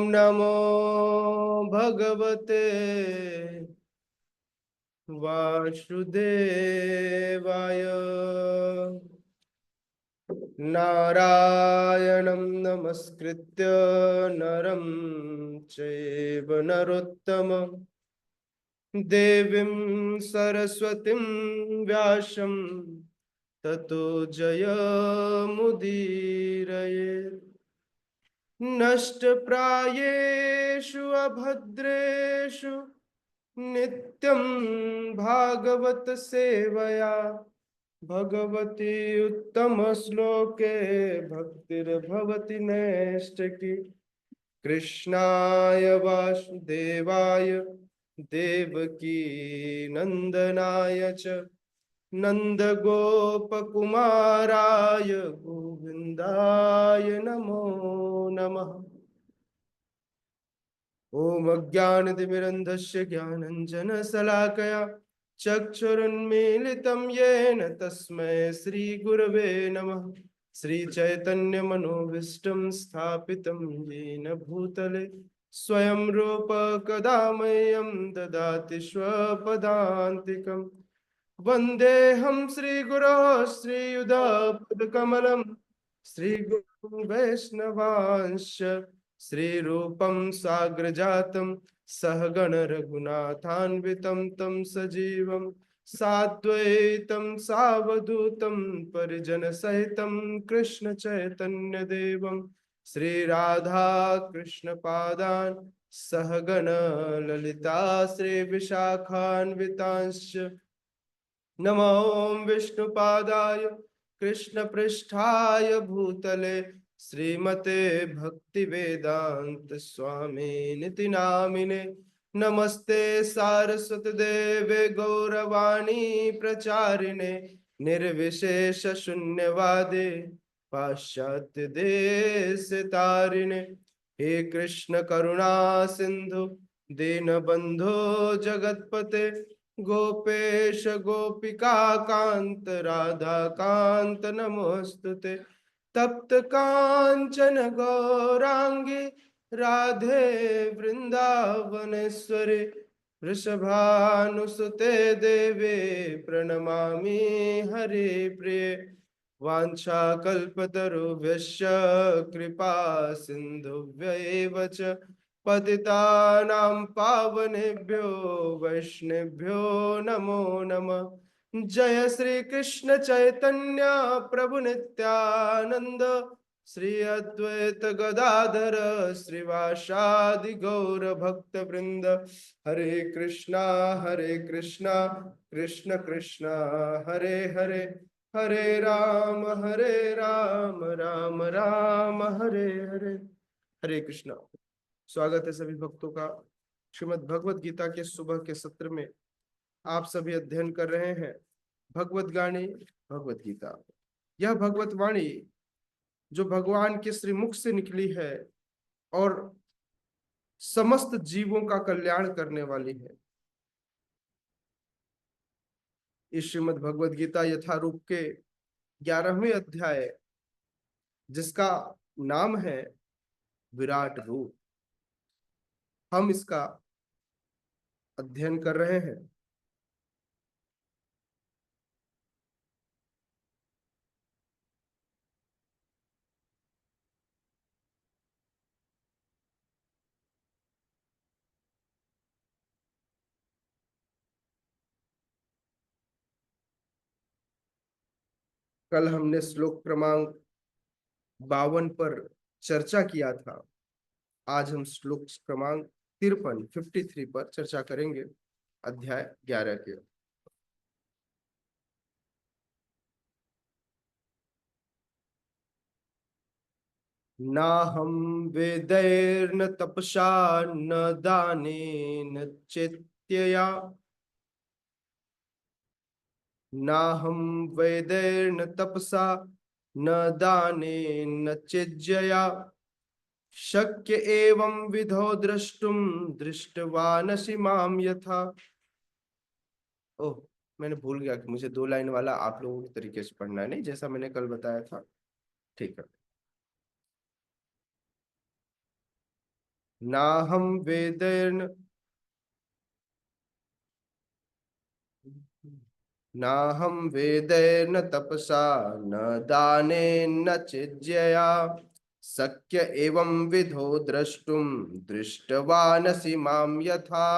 नमो भगवते वासुदेवाय। नारायणं नमस्कृत्य नरं चैव नरोत्तमं देवीं सरस्वतीं व्यासं ततो जयमुदीरयेत्। नष्टप्रायेषु अभद्रेषु नित्यं भागवत सेवया भगवती उत्तम श्लोके भक्तिर्भवति नैष्ठिकी। कृष्णाय वासुदेवाय देवकी नंदनाय च नंदगोपकुमाराय गोविंदाय नमो नमः। ओम अज्ञानतिमिरन्धस्य ज्ञानञ्जनशलाकया चक्षुरुन्मीलितं येन तस्मै श्रीगुरवे नमः। श्रीचैतन्यमनोभीष्टं स्थापितं येन भूतले स्वयं रूप कदा मह्यं ददाति स्वपदान्तिकम्। वन्देऽहं श्रीगुरो श्रीयुधपदकमलं श्रीगुरुं वैष्णवांश्च श्रीरूपं साग्रजातं सहगण रघुनाथान्वितं तं सजीवं साद्वैतं सावधूतं परिजनसहितं कृष्ण चैतन्य देवं श्रीराधा कृष्ण पादान् सहगण ललिता श्री विशाखान्वितांश्च। नमो विष्णुपादाय कृष्णपृष्ठाय भूतले श्रीमते भक्तिवेदांत स्वामी निति नामिने। नमस्ते सारस्वती देवे गौरवाणी प्रचारिणे निर्विशेष शून्यवादे पाश्चात्य देश तारिणे। हे कृष्ण करुणा सिंधु दीनबंधो जगतपते गोपेश गोपिका कांत राधा कांत नमोस्तुते। तप्त कांचन गौरांगी राधे वृंदावनेश्वरी वृषभानुसुते देवे प्रणमामि हरि प्रिये। वाञ्छाकल्पतरुभ्यश्च कृपा सिन्धुभ्यैव च पतितानां पावनेभ्यो वैष्णवेभ्यो नमो नमः। जय श्री कृष्ण चैतन्य प्रभु नित्यानंद श्री अद्वैत गदाधर श्रीवासादि गौर भक्त वृंद। हरे कृष्णा कृष्ण कृष्णा हरे हरे हरे राम राम राम हरे हरे। हरे कृष्णा। स्वागत है सभी भक्तों का श्रीमद् भगवत गीता के सुबह के सत्र में। आप सभी अध्ययन कर रहे हैं भगवत गानी भगवत गीता। यह भगवत वाणी जो भगवान के श्रीमुख से निकली है और समस्त जीवों का कल्याण करने वाली है। इस श्रीमद् भगवत गीता यथारूप के 11वें अध्याय जिसका नाम है विराट रूप, हम इसका अध्ययन कर रहे हैं। कल हमने श्लोक क्रमांक 52 पर चर्चा किया था। आज हम श्लोक क्रमांक 53 पर चर्चा करेंगे, अध्याय 11 के। ना हम वेदैर्न तपसा न दानेन चेत्यया ना हम वेदैर्न तपसा न दानेन चेज्जया शक्य एवं विधो द्रष्टुम दृष्टवानसि माम यथा। ओह, मैंने भूल गया कि मुझे 2 लाइन वाला आप लोगों के तरीके से पढ़ना है, नहीं जैसा मैंने कल बताया था। ठीक है। नाहं वेदैर्न नाहं वेदैर्न तपसा न दानेन चेज्यया शक्य एवं विधो द्रष्टुम दृष्टवानसि मां यथा।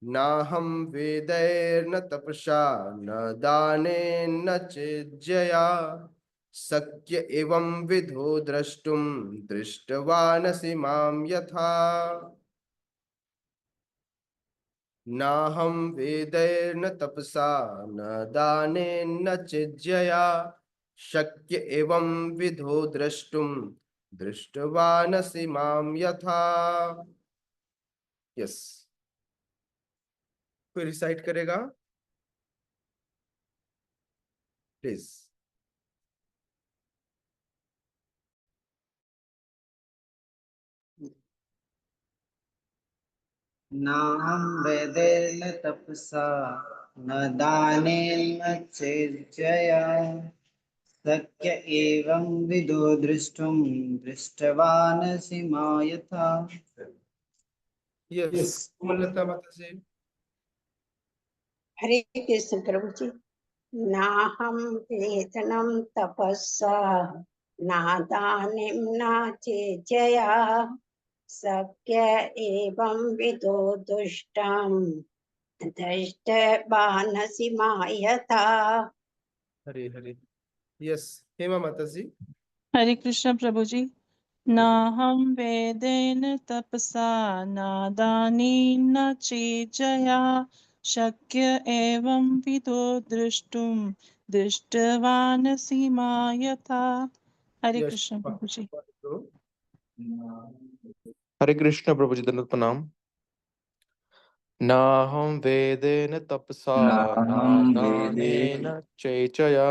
नाहं वेदैर्न तपसा न दानेन चेज्यया शक्य एवं विधो द्रष्टुम दृष्टवानसि मां यथा। नाहं वेदैर्न तपसा न दानेन चेज्यया शक्य एवं विधो द्रष्टुम दृष्टवानसि मां यथा। यस, कोई रिसाइट करेगा प्लीज। नाहं वेदेन तपसा न दानेन चेज्जया शक्य एवं विदो द्रष्टुं दृष्टवानसि मां यथा। यस, कोमलता माता जी। हरे कृष्ण प्रभु जी। नाहं वेदनं तपस्सा नादानीं नाचेजया शक्य एवं विदो दुष्टं दृष्टवानसि मायथा। हरे हरे। यस, हेमा माता जी। हरे कृष्ण प्रभु जी। नाहं वेदेन तपसा नादानेन चेजया शक्य एवं विदो द्रष्टुं दृष्टवानसि मां यथा। हरे यस, कृष्ण प्रभु जी। हरे कृष्ण प्रभु जी, दंडवत प्रणाम। नाहं वेदेन तपसा नाहं वेदेन नादानेन चेचया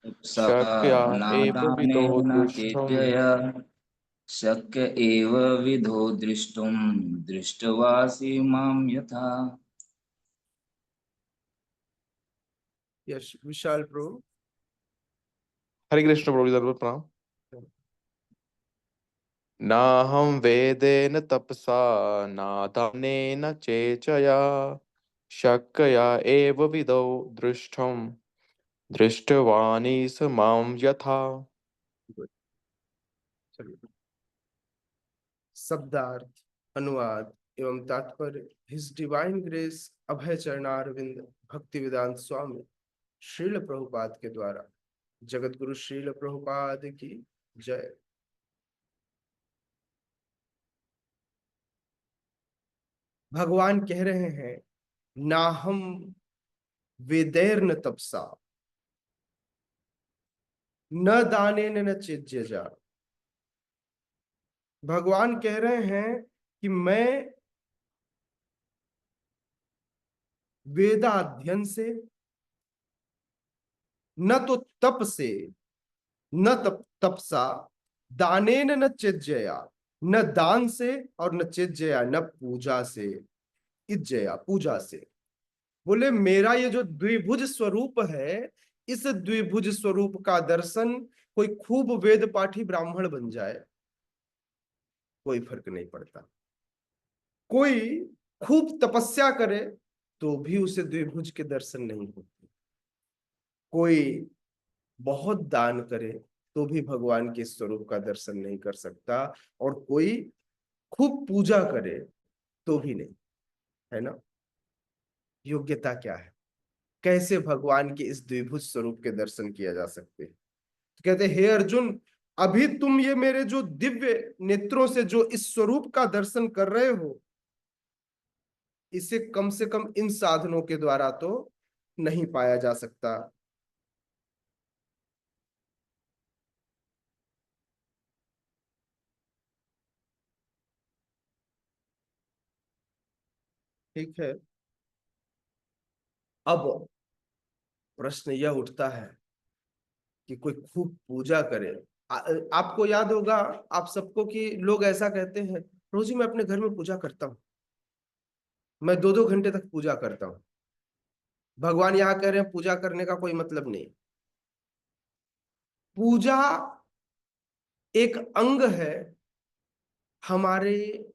तपसा शक्या एव विदो नादानेन दृष्टुम् चेज्जया शक्य एव विधो द्रष्टुं दृष्टवासि मां यथा। यस, विशाल प्रभु। हरे कृष्ण प्रभु जी, दंडवत प्रणाम। नाहं वेदेन तपसा नादानेन चेचया शक्या एव विदो दृष्टुम् दृष्टवानिस मां यथा। चलिए, शब्दार्थ, अनुवाद एवं तात्पर्य हिज डिवाइन ग्रेस अभय चरणारविंद भक्ति वेदांत स्वामी श्रील प्रभुपाद के द्वारा जगत गुरु श्रील प्रभुपाद की जय। भगवान कह रहे हैं, ना हम वेदैर्न तपसा न दानेन न चिज्यजा। भगवान कह रहे हैं कि मैं वेदाध्ययन से, न तो तप से, न तपसा, दानेन न चिज्जया, न दान से और न चिज्जया, न पूजा से, इज्जया पूजा से। बोले मेरा ये जो द्विभुज स्वरूप है, इस द्विभुज स्वरूप का दर्शन कोई खूब वेद पाठी ब्राह्मण बन जाए कोई फर्क नहीं पड़ता। कोई खूब तपस्या करे तो भी उसे द्विभुज के दर्शन नहीं होते। कोई बहुत दान करे तो भी भगवान के स्वरूप का दर्शन नहीं कर सकता, और कोई खूब पूजा करे तो भी नहीं, है ना। योग्यता क्या है, कैसे भगवान के इस द्विभुज स्वरूप के दर्शन किया जा सकते हैं। तो कहते हे अर्जुन, अभी तुम ये मेरे जो दिव्य नेत्रों से जो इस स्वरूप का दर्शन कर रहे हो, इसे कम से कम इन साधनों के द्वारा तो नहीं पाया जा सकता। ठीक है, अब प्रश्न यह उठता है कि कोई खूब पूजा करे। आपको याद होगा, आप सबको, कि लोग ऐसा कहते हैं, रोजी मैं अपने घर में पूजा करता हूँ, मैं 2-2 घंटे तक पूजा करता हूँ। भगवान यहाँ कह रहे हैं पूजा करने का कोई मतलब नहीं। पूजा एक अंग है हमारे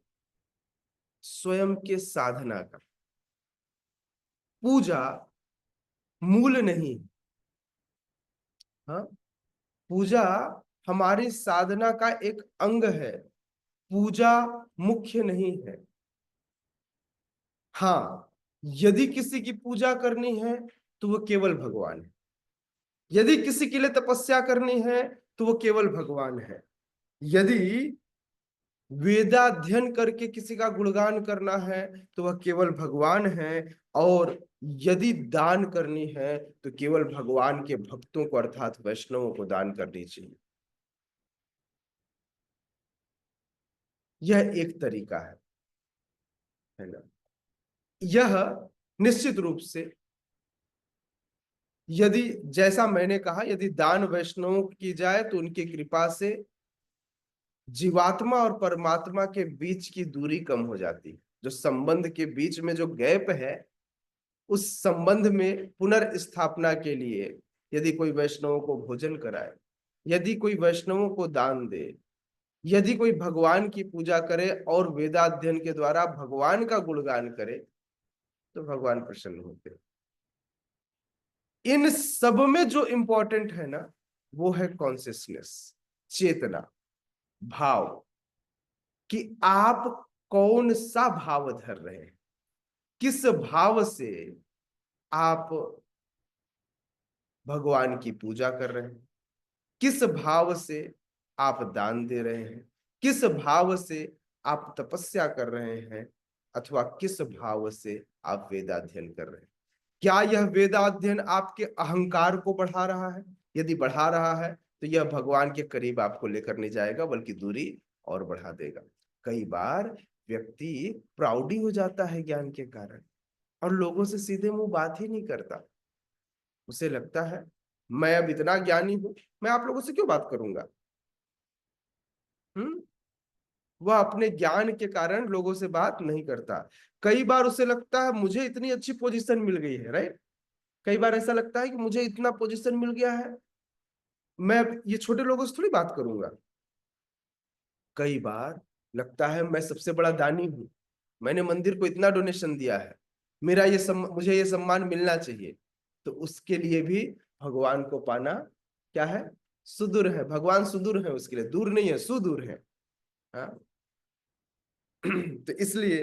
स्वयं के साधना का। पूजा मूल नहीं। हाँ, पूजा हमारी साधना का एक अंग है, पूजा मुख्य नहीं है। हाँ, यदि किसी की पूजा करनी है तो वो केवल भगवान है। यदि किसी के लिए तपस्या करनी है तो वो केवल भगवान है। यदि वेदाध्ययन करके किसी का गुणगान करना है तो वह केवल भगवान है। और यदि दान करनी है तो केवल भगवान के भक्तों को अर्थात वैष्णवों को दान करनी चाहिए। यह एक तरीका है ना। यह निश्चित रूप से, यदि जैसा मैंने कहा, यदि दान वैष्णवों की जाए तो उनकी कृपा से जीवात्मा और परमात्मा के बीच की दूरी कम हो जाती है। जो संबंध के बीच में जो गैप है, उस संबंध में पुनर्स्थापना के लिए यदि कोई वैष्णवों को भोजन कराए, यदि कोई वैष्णवों को दान दे, यदि कोई भगवान की पूजा करे और वेदाध्ययन के द्वारा भगवान का गुणगान करे, तो भगवान प्रसन्न होते हैं। इन सब में जो इंपॉर्टेंट है ना, वो है कॉन्शियसनेस, चेतना, भाव, कि आप कौन सा भाव धर रहे हैं, किस भाव से आप भगवान की पूजा कर रहे हैं, किस भाव से आप दान दे रहे हैं, किस भाव से आप तपस्या कर रहे हैं, अथवा किस भाव से आप वेदाध्ययन कर रहे हैं। क्या यह वेदाध्ययन आपके अहंकार को बढ़ा रहा है? यदि बढ़ा रहा है तो यह भगवान के करीब आपको लेकर नहीं जाएगा, बल्कि दूरी और बढ़ा देगा। कई बार व्यक्ति प्राउडी हो जाता है ज्ञान के कारण और लोगों से सीधे मुंह बात ही नहीं करता। उसे लगता है मैं अब इतना ज्ञानी हूं, मैं आप लोगों से क्यों बात करूंगा। वह अपने ज्ञान के कारण लोगों से बात नहीं करता। कई बार उसे लगता है मुझे इतनी अच्छी पोजीशन मिल गई है, राइट। कई बार ऐसा लगता है कि मुझे इतना पोजीशन मिल गया है, मैं ये छोटे लोगों से थोड़ी बात करूंगा। कई बार लगता है मैं सबसे बड़ा दानी हूं, मैंने मंदिर को इतना डोनेशन दिया है, मेरा मुझे ये सम्मान मिलना चाहिए। तो उसके लिए भी भगवान को पाना क्या है, सुदूर है। भगवान सुदूर है, उसके लिए दूर नहीं है, सुदूर है। हाँ? तो इसलिए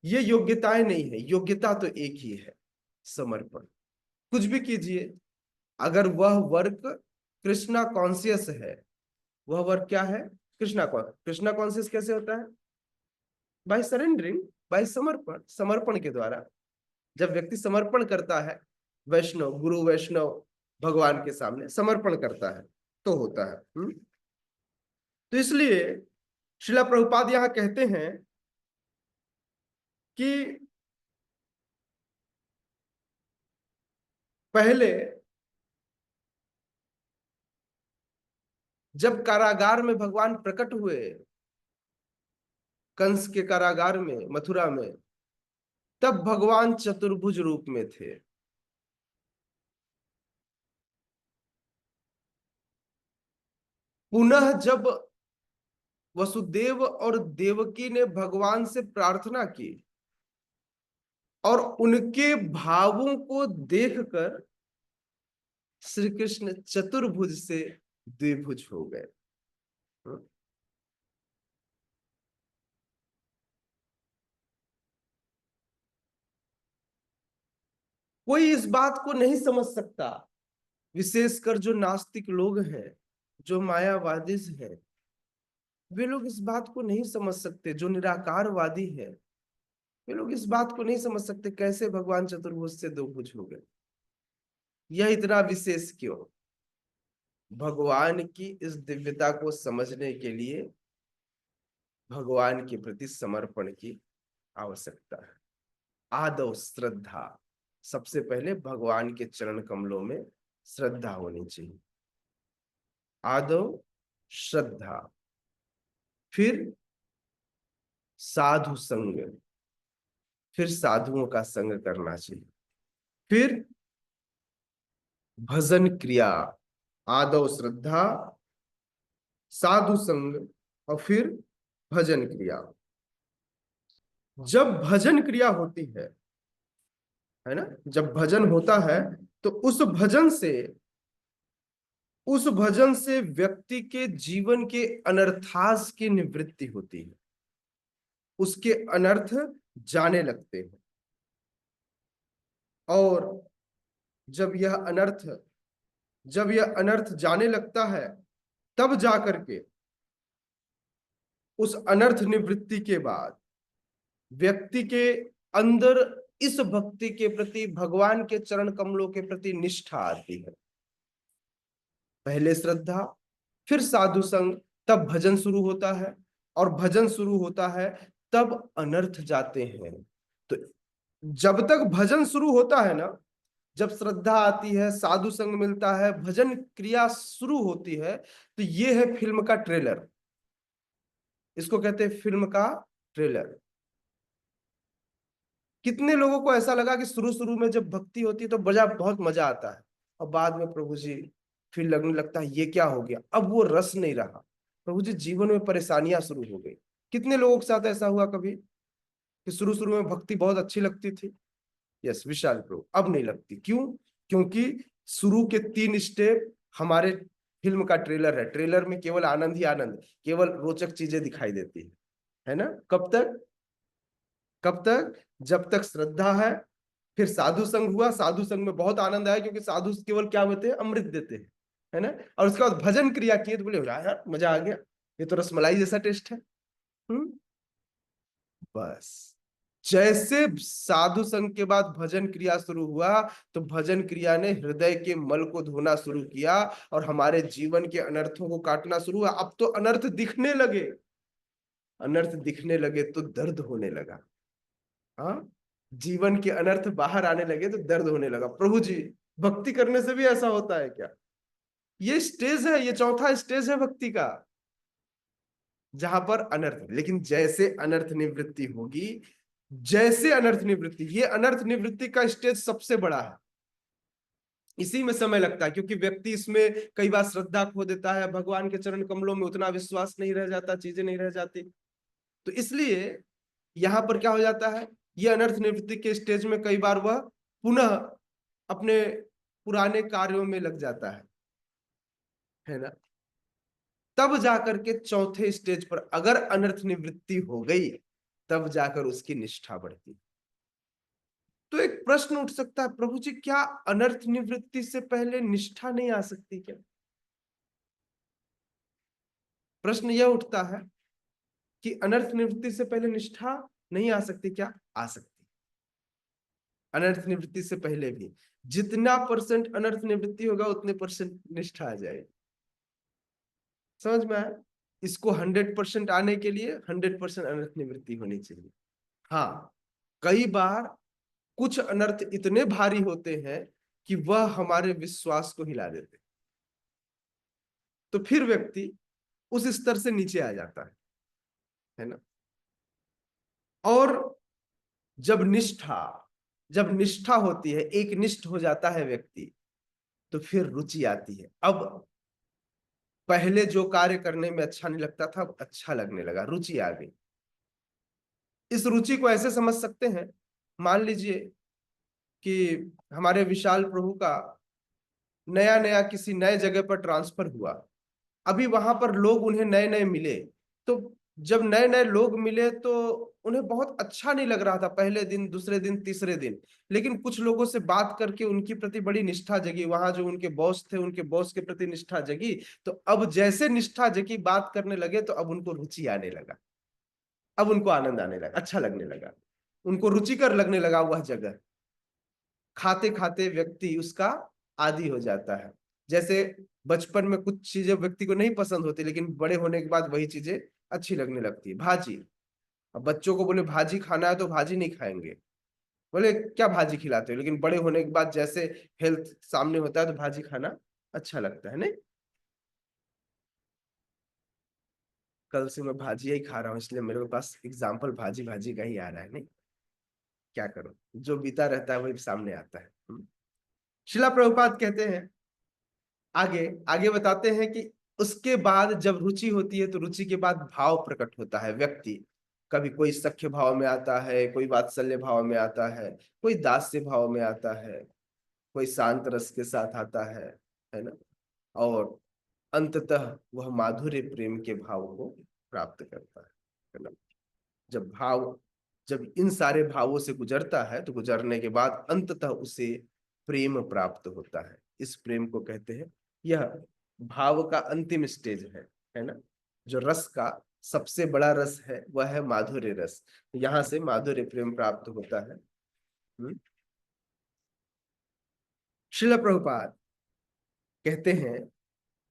ये योग्यताएं नहीं है, योग्यता तो एक ही है, समर्पण। कुछ भी कीजिए, अगर वह वर्क कृष्णा कॉन्शियस है, वह वर्क क्या है, कृष्णा कॉन्शियस कैसे होता है? बाय सरेंडरिंग, बाय समर्पण। समर्पण के द्वारा जब व्यक्ति समर्पण करता है, वैष्णव गुरु वैष्णव भगवान के सामने समर्पण करता है, तो होता है। तो इसलिए श्रीला प्रभुपाद यहां कहते हैं कि पहले जब कारागार में भगवान प्रकट हुए, कंस के कारागार में मथुरा में, तब भगवान चतुर्भुज रूप में थे। पुनः जब वसुदेव और देवकी ने भगवान से प्रार्थना की और उनके भावों को देखकर श्री कृष्ण चतुर्भुज से द्विभुज हो गए। कोई इस बात को नहीं समझ सकता, विशेषकर जो नास्तिक लोग हैं, जो मायावादी हैं, वे लोग इस बात को नहीं समझ सकते। जो निराकारवादी है, वे लोग इस बात को नहीं समझ सकते कैसे भगवान चतुर्भुज से दो भुज हो गए, यह इतना विशेष क्यों। भगवान की इस दिव्यता को समझने के लिए भगवान के प्रति समर्पण की आवश्यकता है। आदौ श्रद्धा, सबसे पहले भगवान के चरण कमलों में श्रद्धा होनी चाहिए। आदौ श्रद्धा, फिर साधु संग, फिर साधुओं का संग करना चाहिए, फिर भजन क्रिया। आदौ श्रद्धा, साधु संग और फिर भजन क्रिया। जब भजन क्रिया होती है ना, जब भजन होता है तो उस भजन से व्यक्ति के जीवन के अनर्थास की निवृत्ति होती है, उसके अनर्थ जाने लगते हैं। और जब यह अनर्थ जाने लगता है, तब जाकर के उस अनर्थ निवृत्ति के बाद व्यक्ति के अंदर इस भक्ति के प्रति, भगवान के चरण कमलों के प्रति निष्ठा आती है। पहले श्रद्धा, फिर साधु संग, तब भजन शुरू होता है, और भजन शुरू होता है तब अनर्थ जाते हैं। तो जब तक भजन शुरू होता है ना, जब श्रद्धा आती है, साधु संग मिलता है, भजन क्रिया शुरू होती है, तो ये है फिल्म का ट्रेलर। इसको कहते हैं फिल्म का ट्रेलर। कितने लोगों को ऐसा लगा कि शुरू शुरू में जब भक्ति होती है तो बहुत मजा आता है, और बाद में प्रभु जी फिर लगने लगता है ये क्या हो गया, अब वो रस नहीं रहा, प्रभु जी जीवन में परेशानियां शुरू हो गई। कितने लोगों के साथ ऐसा हुआ कभी कि शुरू शुरू में भक्ति बहुत अच्छी लगती थी, यस विशाल प्रभु, अब नहीं लगती। क्यों? क्योंकि शुरू के 3 स्टेप हमारे फिल्म का ट्रेलर है। ट्रेलर में केवल आनंद ही आनंद, केवल रोचक चीजें दिखाई देती है ना। कब तक? जब तक श्रद्धा है, फिर साधु संग हुआ, साधु संग में बहुत आनंद आया, क्योंकि साधु केवल क्या होते हैं, अमृत देते हैं, है ना। और उसके बाद भजन क्रिया किए तो बोले यार मजा आ गया, ये तो रसमलाई जैसा टेस्ट है। बस जैसे साधु संग के बाद भजन क्रिया शुरू हुआ, तो भजन क्रिया ने हृदय के मल को धोना शुरू किया और हमारे जीवन के अनर्थों को काटना शुरू हुआ। अब तो अनर्थ दिखने लगे तो दर्द होने लगा। हाँ, जीवन के अनर्थ बाहर आने लगे तो दर्द होने लगा। प्रभु जी, भक्ति करने से भी ऐसा होता है क्या? ये स्टेज है, ये चौथा स्टेज है भक्ति का, जहां पर अनर्थ। लेकिन जैसे अनर्थ निवृत्ति होगी, ये अनर्थ निवृत्ति का स्टेज सबसे बड़ा है। इसी में समय लगता है, क्योंकि व्यक्ति इसमें कई बार श्रद्धा खो देता है, भगवान के चरण कमलों में उतना विश्वास नहीं रह जाता, चीजें नहीं रह जाती। तो इसलिए यहां पर क्या हो जाता है, ये अनर्थ निवृत्ति के स्टेज में कई बार वह पुनः अपने पुराने कार्यों में लग जाता है ना। तब जाकर के चौथे स्टेज पर अगर अनर्थ निवृत्ति हो गई, तब जाकर उसकी निष्ठा बढ़ती। तो एक प्रश्न उठ सकता है, प्रभु जी क्या अनर्थ निवृत्ति से पहले निष्ठा नहीं आ सकती क्या? प्रश्न यह उठता है कि अनर्थ निवृत्ति से पहले निष्ठा नहीं आ सकती क्या? आ सकती। अनर्थ निवृत्ति से पहले भी जितना % अनर्थ निवृत्ति होगा, उतने % निष्ठा आ जाएगी। समझ में आया? इसको 100% आने के लिए 100% अनर्थ निवृत्ति होनी चाहिए। हाँ, कई बार कुछ अनर्थ इतने भारी होते हैं कि वह हमारे विश्वास को हिला देते, तो फिर व्यक्ति उस स्तर से नीचे आ जाता है ना। और जब निष्ठा होती है, एक निष्ठ हो जाता है व्यक्ति, तो फिर रुचि आती है। अब पहले जो कार्य करने में अच्छा नहीं लगता था, अब अच्छा लगने लगा, रुचि आ गई। इस रुचि को ऐसे समझ सकते हैं, मान लीजिए कि हमारे विशाल प्रभु का नया नया किसी नए जगह पर ट्रांसफर हुआ। अभी वहां पर लोग उन्हें नए नए मिले, तो जब नए नए लोग मिले तो उन्हें बहुत अच्छा नहीं लग रहा था, पहले दिन, दूसरे दिन, तीसरे दिन। लेकिन कुछ लोगों से बात करके उनकी प्रति बड़ी निष्ठा जगी, वहां जो उनके बॉस थे, उनके बॉस के प्रति निष्ठा जगी। तो अब जैसे निष्ठा जगी, बात करने लगे, तो अब उनको रुचि आने लगा, अब उनको आनंद आने लगा, अच्छा लगने लगा, उनको रुचिकर लगने लगा वह जगह। खाते खाते व्यक्ति उसका आदी हो जाता है। जैसे बचपन में कुछ चीजें व्यक्ति को नहीं पसंद होती, लेकिन बड़े होने के बाद वही चीजें अच्छी लगने लगती है। भाजी, अब बच्चों को बोले भाजी खाना है तो भाजी नहीं खाएंगे, बोले क्या भाजी खिलाते हो, लेकिन बड़े होने के बाद जैसे हेल्थ सामने होता है तो भाजी खाना अच्छा लगता है। नहीं, कल से मैं भाजी ही खा रहा हूँ, इसलिए मेरे पास एग्जाम्पल भाजी भाजी का ही आ रहा है। नहीं, क्या करूं, जो बीता रहता है वही सामने आता है। शिला प्रभुपाद कहते हैं, आगे आगे बताते हैं कि उसके बाद जब रुचि होती है तो रुचि के बाद भाव प्रकट होता है। व्यक्ति कभी कोई सख्य भाव में आता है, कोई वात्सल्य भाव में आता है, कोई दास्य भाव में आता है, कोई शांत रस के साथ आता है ना, और अंततः वह माधुर्य प्रेम के भाव को प्राप्त करता है ना। जब इन सारे भावों से गुजरता है तो गुजरने के बाद अंततः उसे प्रेम प्राप्त होता है। इस प्रेम को कहते हैं, यह भाव का अंतिम स्टेज है ना। जो रस का सबसे बड़ा रस है वह है माधुर्य रस। यहां से माधुर्य प्रेम प्राप्त होता है। श्रील प्रभुपाद कहते हैं,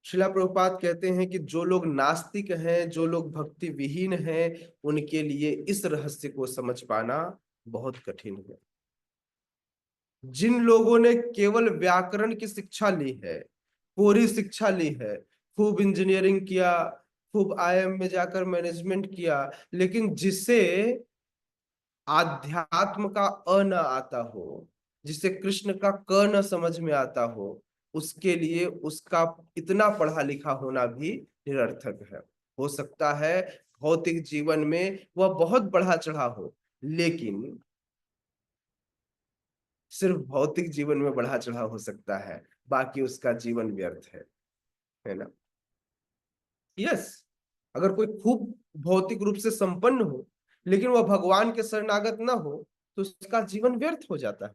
श्रीला प्रभुपाद कहते हैं कि जो लोग नास्तिक हैं, जो लोग भक्ति विहीन हैं, उनके लिए इस रहस्य को समझ पाना बहुत कठिन है। जिन लोगों ने केवल व्याकरण की शिक्षा ली है, कोरी शिक्षा ली है, खूब इंजीनियरिंग किया, खूब आईआईएम में जाकर मैनेजमेंट किया, लेकिन जिसे आध्यात्म का अ न आता हो, जिसे कृष्ण का क न समझ में आता हो, उसके लिए उसका इतना पढ़ा लिखा होना भी निरर्थक है। हो सकता है भौतिक जीवन में वह बहुत बढ़ा चढ़ा हो, लेकिन सिर्फ भौतिक जीवन में बढ़ा चढ़ा हो सकता है, बाकी उसका जीवन व्यर्थ है ना। यस, अगर कोई खूब भौतिक रूप से संपन्न हो लेकिन वह भगवान के शरणागत ना हो तो उसका जीवन व्यर्थ हो जाता है।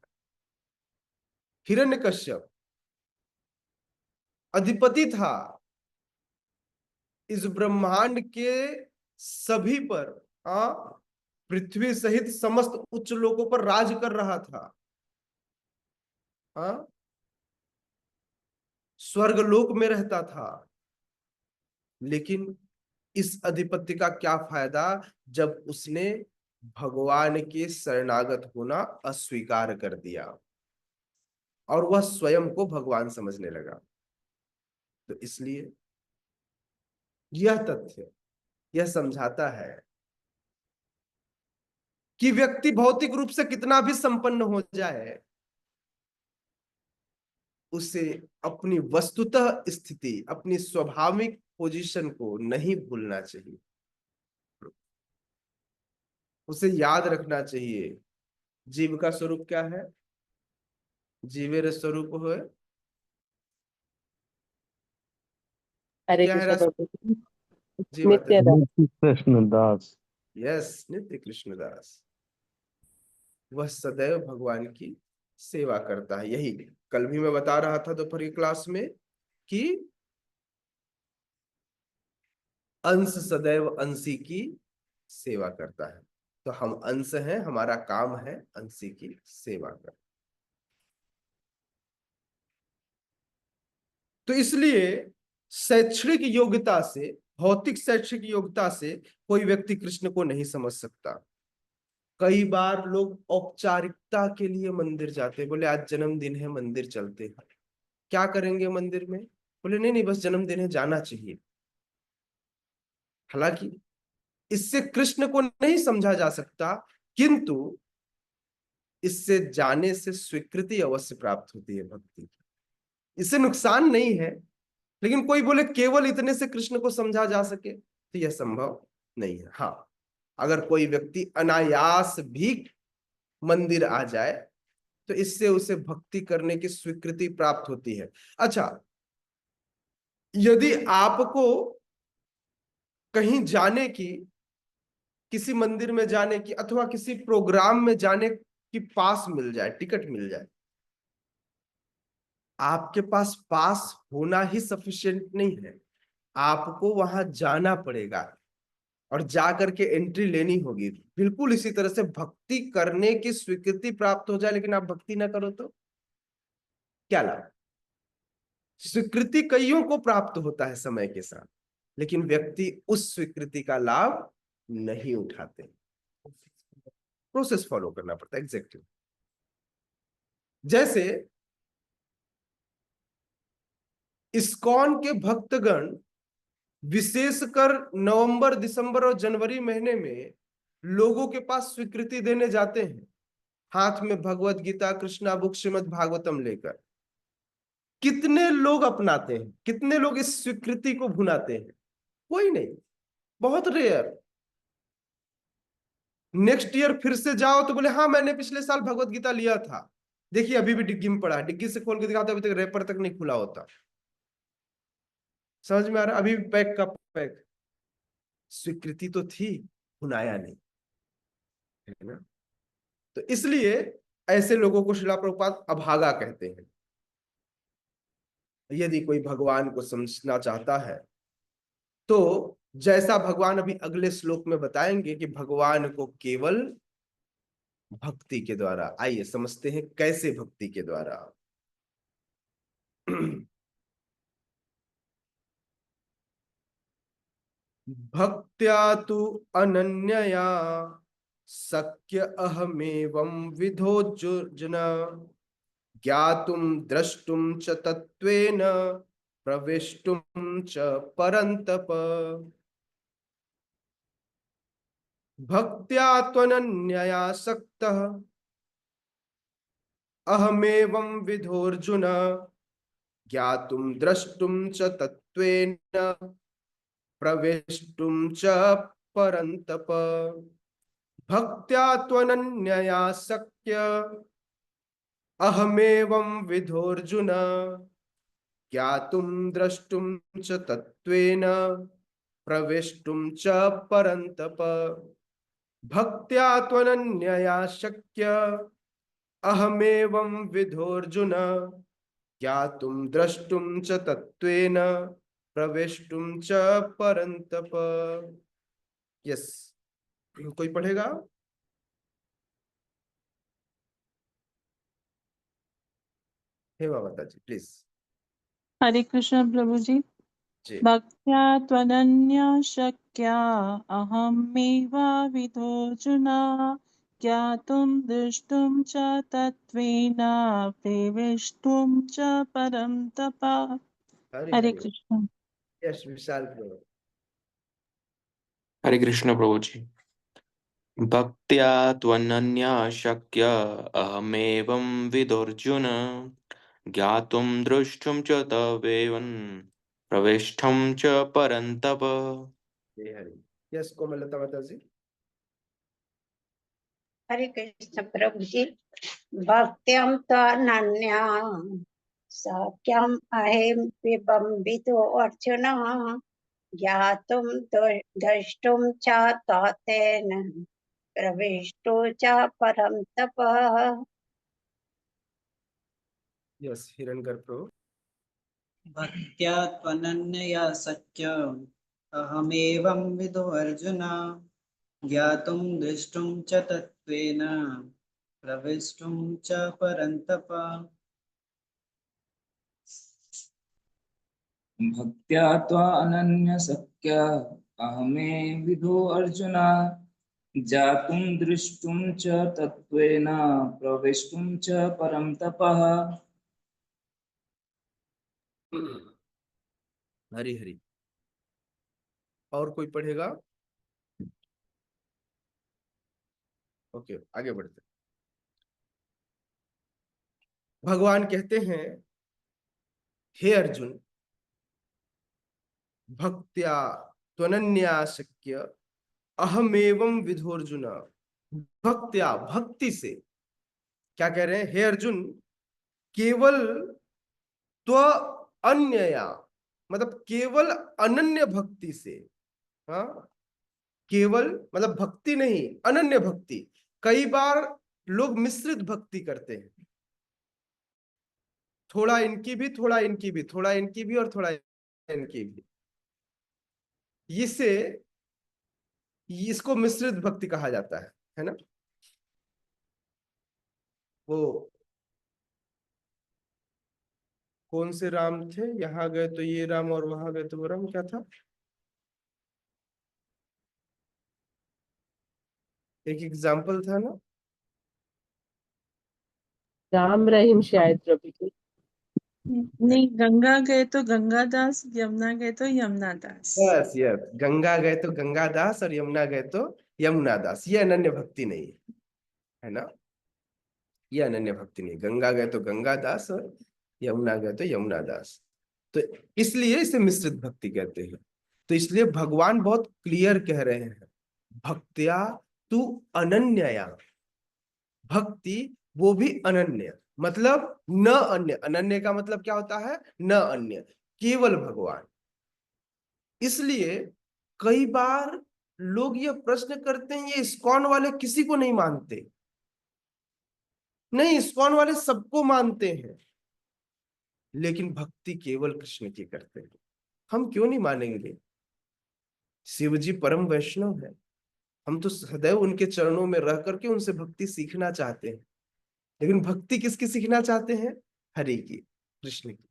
हिरण्यकश्यप अधिपति था, इस ब्रह्मांड के सभी पर, पृथ्वी सहित समस्त उच्च लोकों पर राज कर रहा था। स्वर्गलोक में रहता था, लेकिन इस अधिपति का क्या फायदा जब उसने भगवान के शरणागत होना अस्वीकार कर दिया और वह स्वयं को भगवान समझने लगा। तो इसलिए यह तथ्य यह समझाता है कि व्यक्ति भौतिक रूप से कितना भी संपन्न हो जाए, उसे अपनी वस्तुतः स्थिति, अपनी स्वाभाविक पोजीशन को नहीं भूलना चाहिए। उसे याद रखना चाहिए जीव का स्वरूप क्या है। जीवेर स्वरूप हो, हरे क्या है कृष्ण प्रभु जी। जी माता जी। नित्य कृष्णदास। यस, नित्य कृष्णदास। वह सदैव भगवान की सेवा करता है। यही कल भी मैं बता रहा था दोपहर की क्लास में कि अंश सदैव अंशी की सेवा करता है। तो हम अंश हैं, हमारा काम है अंशी की सेवा करना। तो इसलिए शैक्षणिक योग्यता से, भौतिक शैक्षिक योग्यता से कोई व्यक्ति कृष्ण को नहीं समझ सकता। कई बार लोग औपचारिकता के लिए मंदिर जाते हैं, बोले आज जन्मदिन है मंदिर चलते हैं। क्या करेंगे मंदिर में? बोले नहीं नहीं बस जन्मदिन है जाना चाहिए। हालांकि इससे कृष्ण को नहीं समझा जा सकता, किंतु इससे जाने से स्वीकृति अवश्य प्राप्त होती है भक्ति की। इससे नुकसान नहीं है, लेकिन कोई बोले केवल इतने से कृष्ण को समझा जा सके तो यह संभव नहीं है। हाँ, अगर कोई व्यक्ति अनायास भी मंदिर आ जाए तो इससे उसे भक्ति करने की स्वीकृति प्राप्त होती है। अच्छा, यदि आपको कहीं जाने की, किसी मंदिर में जाने की अथवा किसी प्रोग्राम में जाने की पास मिल जाए, टिकट मिल जाए, आपके पास होना ही सफिशिएंट नहीं है, आपको वहां जाना पड़ेगा और जाकर के एंट्री लेनी होगी। बिल्कुल इसी तरह से भक्ति करने की स्वीकृति प्राप्त हो जाए लेकिन आप भक्ति ना करो तो क्या लाभ? स्वीकृति कईयों को प्राप्त होता है समय के साथ, लेकिन व्यक्ति उस स्वीकृति का लाभ नहीं उठाते। प्रोसेस फॉलो करना पड़ता है एग्जैक्टली। जैसे इस्कॉन के भक्तगण विशेषकर नवंबर, दिसंबर और जनवरी महीने में लोगों के पास स्वीकृति देने जाते हैं, हाथ में भगवत गीता, कृष्णा बुक, श्रीमद् भागवतम लेकर। कितने लोग अपनाते हैं, कितने लोग इस स्वीकृति को भुनाते हैं? कोई नहीं, बहुत रेयर। नेक्स्ट ईयर फिर से जाओ तो बोले हाँ मैंने पिछले साल भगवत गीता लिया था, देखिए अभी भी डिग्गी में पड़ा है, डिग्गी से खोल के दिखाते अभी तक रेपर तक नहीं खुला होता। समझ में आ रहा? अभी भी पैक का पैक। स्वीकृति तो थी, भुनाया नहीं, है ना? तो इसलिए ऐसे लोगों को श्रील प्रभुपाद अभागा कहते हैं। यदि कोई भगवान को समझना चाहता है तो जैसा भगवान अभी अगले श्लोक में बताएंगे कि भगवान को केवल भक्ति के द्वारा, आइए समझते हैं कैसे भक्ति के द्वारा। भक्त्या तु अनन्यया शक्य अहमेवं विधोऽर्जुन ज्ञातुं द्रष्टुं च तत्त्वेन प्रवेष्टुं च परन्तप। भक्त्या त्वनन्यया सक्तः अहमेवं विधोऽर्जुन ज्ञातुं द्रष्टुं च तत्त्वेन प्रवेष्टुं च परन्तप। भक्त्या त्वनन्यया शक्य अहमेवं विधोऽर्जुन ज्ञातुं द्रष्टुं च तत्त्वेन प्रवेष्टुं च परन्तप। भक्त्या त्वनन्यया शक्य अहमेवं विधोऽर्जुन ज्ञातुं द्रष्टुं च तत्त्वेन प्रवेष्टुं च परन्तप। यस, कोई पढ़ेगा? हेमा माता जी प्लीज। हरे कृष्ण प्रभु जी। जी भक्त्या त्वनन्या शक्या अहमेवाविधोऽर्जुन ज्ञातुं द्रष्टुं च तत्त्वेन प्रवेष्टुं च परन्तप। हरे हरे हरे। कृष्ण। यस विशाल प्रभु। हरे कृष्ण प्रभु जी। भक्त्या त्वनन्या शक्य अहमेवं विदुर्जुन ज्ञातुं द्रष्टुं च तवेवं प्रवेष्टुं च परन्तप। हरे हरे। यस कोमलता माता जी। हरे कृष्ण प्रभु जी। भक्त्यम त्वनन्या सख्यम अहेम विभम विदो अर्जुन ज्ञातुं द्रष्टुं च ततेन प्रविष्टो च परम तप। यस हिरण्यकर प्रभु। भक्त्या त्वनन्यया शक्य अहमेवं विदो अर्जुन ज्ञातुं द्रष्टुं च तत्त्वेन प्रवेष्टुं च परन्तप। भक्त्या त्वा अनन्यशक्य अहमे विधो अर्जुन जातुं दृष्टुं च तत्त्वेन प्रवेष्टुं च परं तपः। हरी हरी। और कोई पढ़ेगा? ओके आगे बढ़ते। भगवान कहते हैं हे अर्जुन, भक्त्या त्वनन्या शक्य अहमेवं विधोर्जुन। भक्त्या, भक्ति से क्या कह रहे हैं? हे अर्जुन, केवल त्व अन्यया, मतलब केवल अनन्य भक्ति से। हाँ, केवल मतलब भक्ति नहीं, अनन्य भक्ति। कई बार लोग मिश्रित भक्ति करते हैं, थोड़ा इनकी भी, थोड़ा इनकी भी, थोड़ा इनकी भी और थोड़ा इनकी भी। इससे इसको मिश्रित भक्ति कहा जाता है ना? वो कौन से राम थे? यहाँ गए तो ये राम और वहां गए तो वो राम, क्या था? एक एग्जाम्पल था ना? राम रहीम शायद प्रभु जी। नहीं, गंगा गए तो गंगादास, यमुना गए तो यमुना दास। यस यस, गंगा गए तो गंगा दास और यमुना गए तो यमुना दास। ये अनन्य भक्ति नहीं है, है ना? ये अनन्य भक्ति नहीं। गंगा गए तो गंगा दास और यमुना गए तो यमुना दास। तो इसलिए इसे मिश्रित भक्ति कहते हैं। तो इसलिए भगवान बहुत क्लियर कह रहे हैं, भक्त्या तू अनन्यया, भक्ति वो भी अनन्य, मतलब न अन्य। अनन्य का मतलब क्या होता है? न अन्य, केवल भगवान। इसलिए कई बार लोग ये प्रश्न करते हैं, ये इस्कॉन वाले किसी को नहीं मानते। नहीं, इस्कॉन वाले सबको मानते हैं, लेकिन भक्ति केवल कृष्ण की करते हैं। हम क्यों नहीं मानेंगे? शिव जी परम वैष्णव है, हम तो सदैव उनके चरणों में रह करके उनसे भक्ति सीखना चाहते हैं। लेकिन भक्ति किसकी सीखना चाहते हैं? हरि की, कृष्ण की,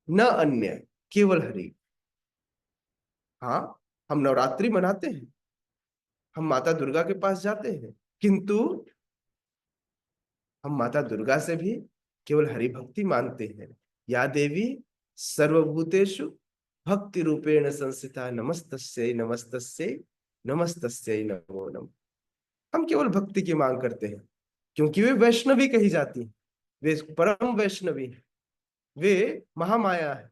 न अन्य, केवल हरि। हाँ, हम नवरात्रि मनाते हैं, हम माता दुर्गा के पास जाते हैं, किंतु हम माता दुर्गा से भी केवल हरि भक्ति मानते हैं। या देवी सर्वभूतेषु भक्ति रूपेण संस्थिता, नमस्तस्यै नमस्तस्यै नमस्तस्यै नमो नमः। हम केवल भक्ति की मांग करते हैं, क्योंकि वे वैष्णवी कही जाती हैं, वे परम वैष्णवी हैं, वे महामाया है।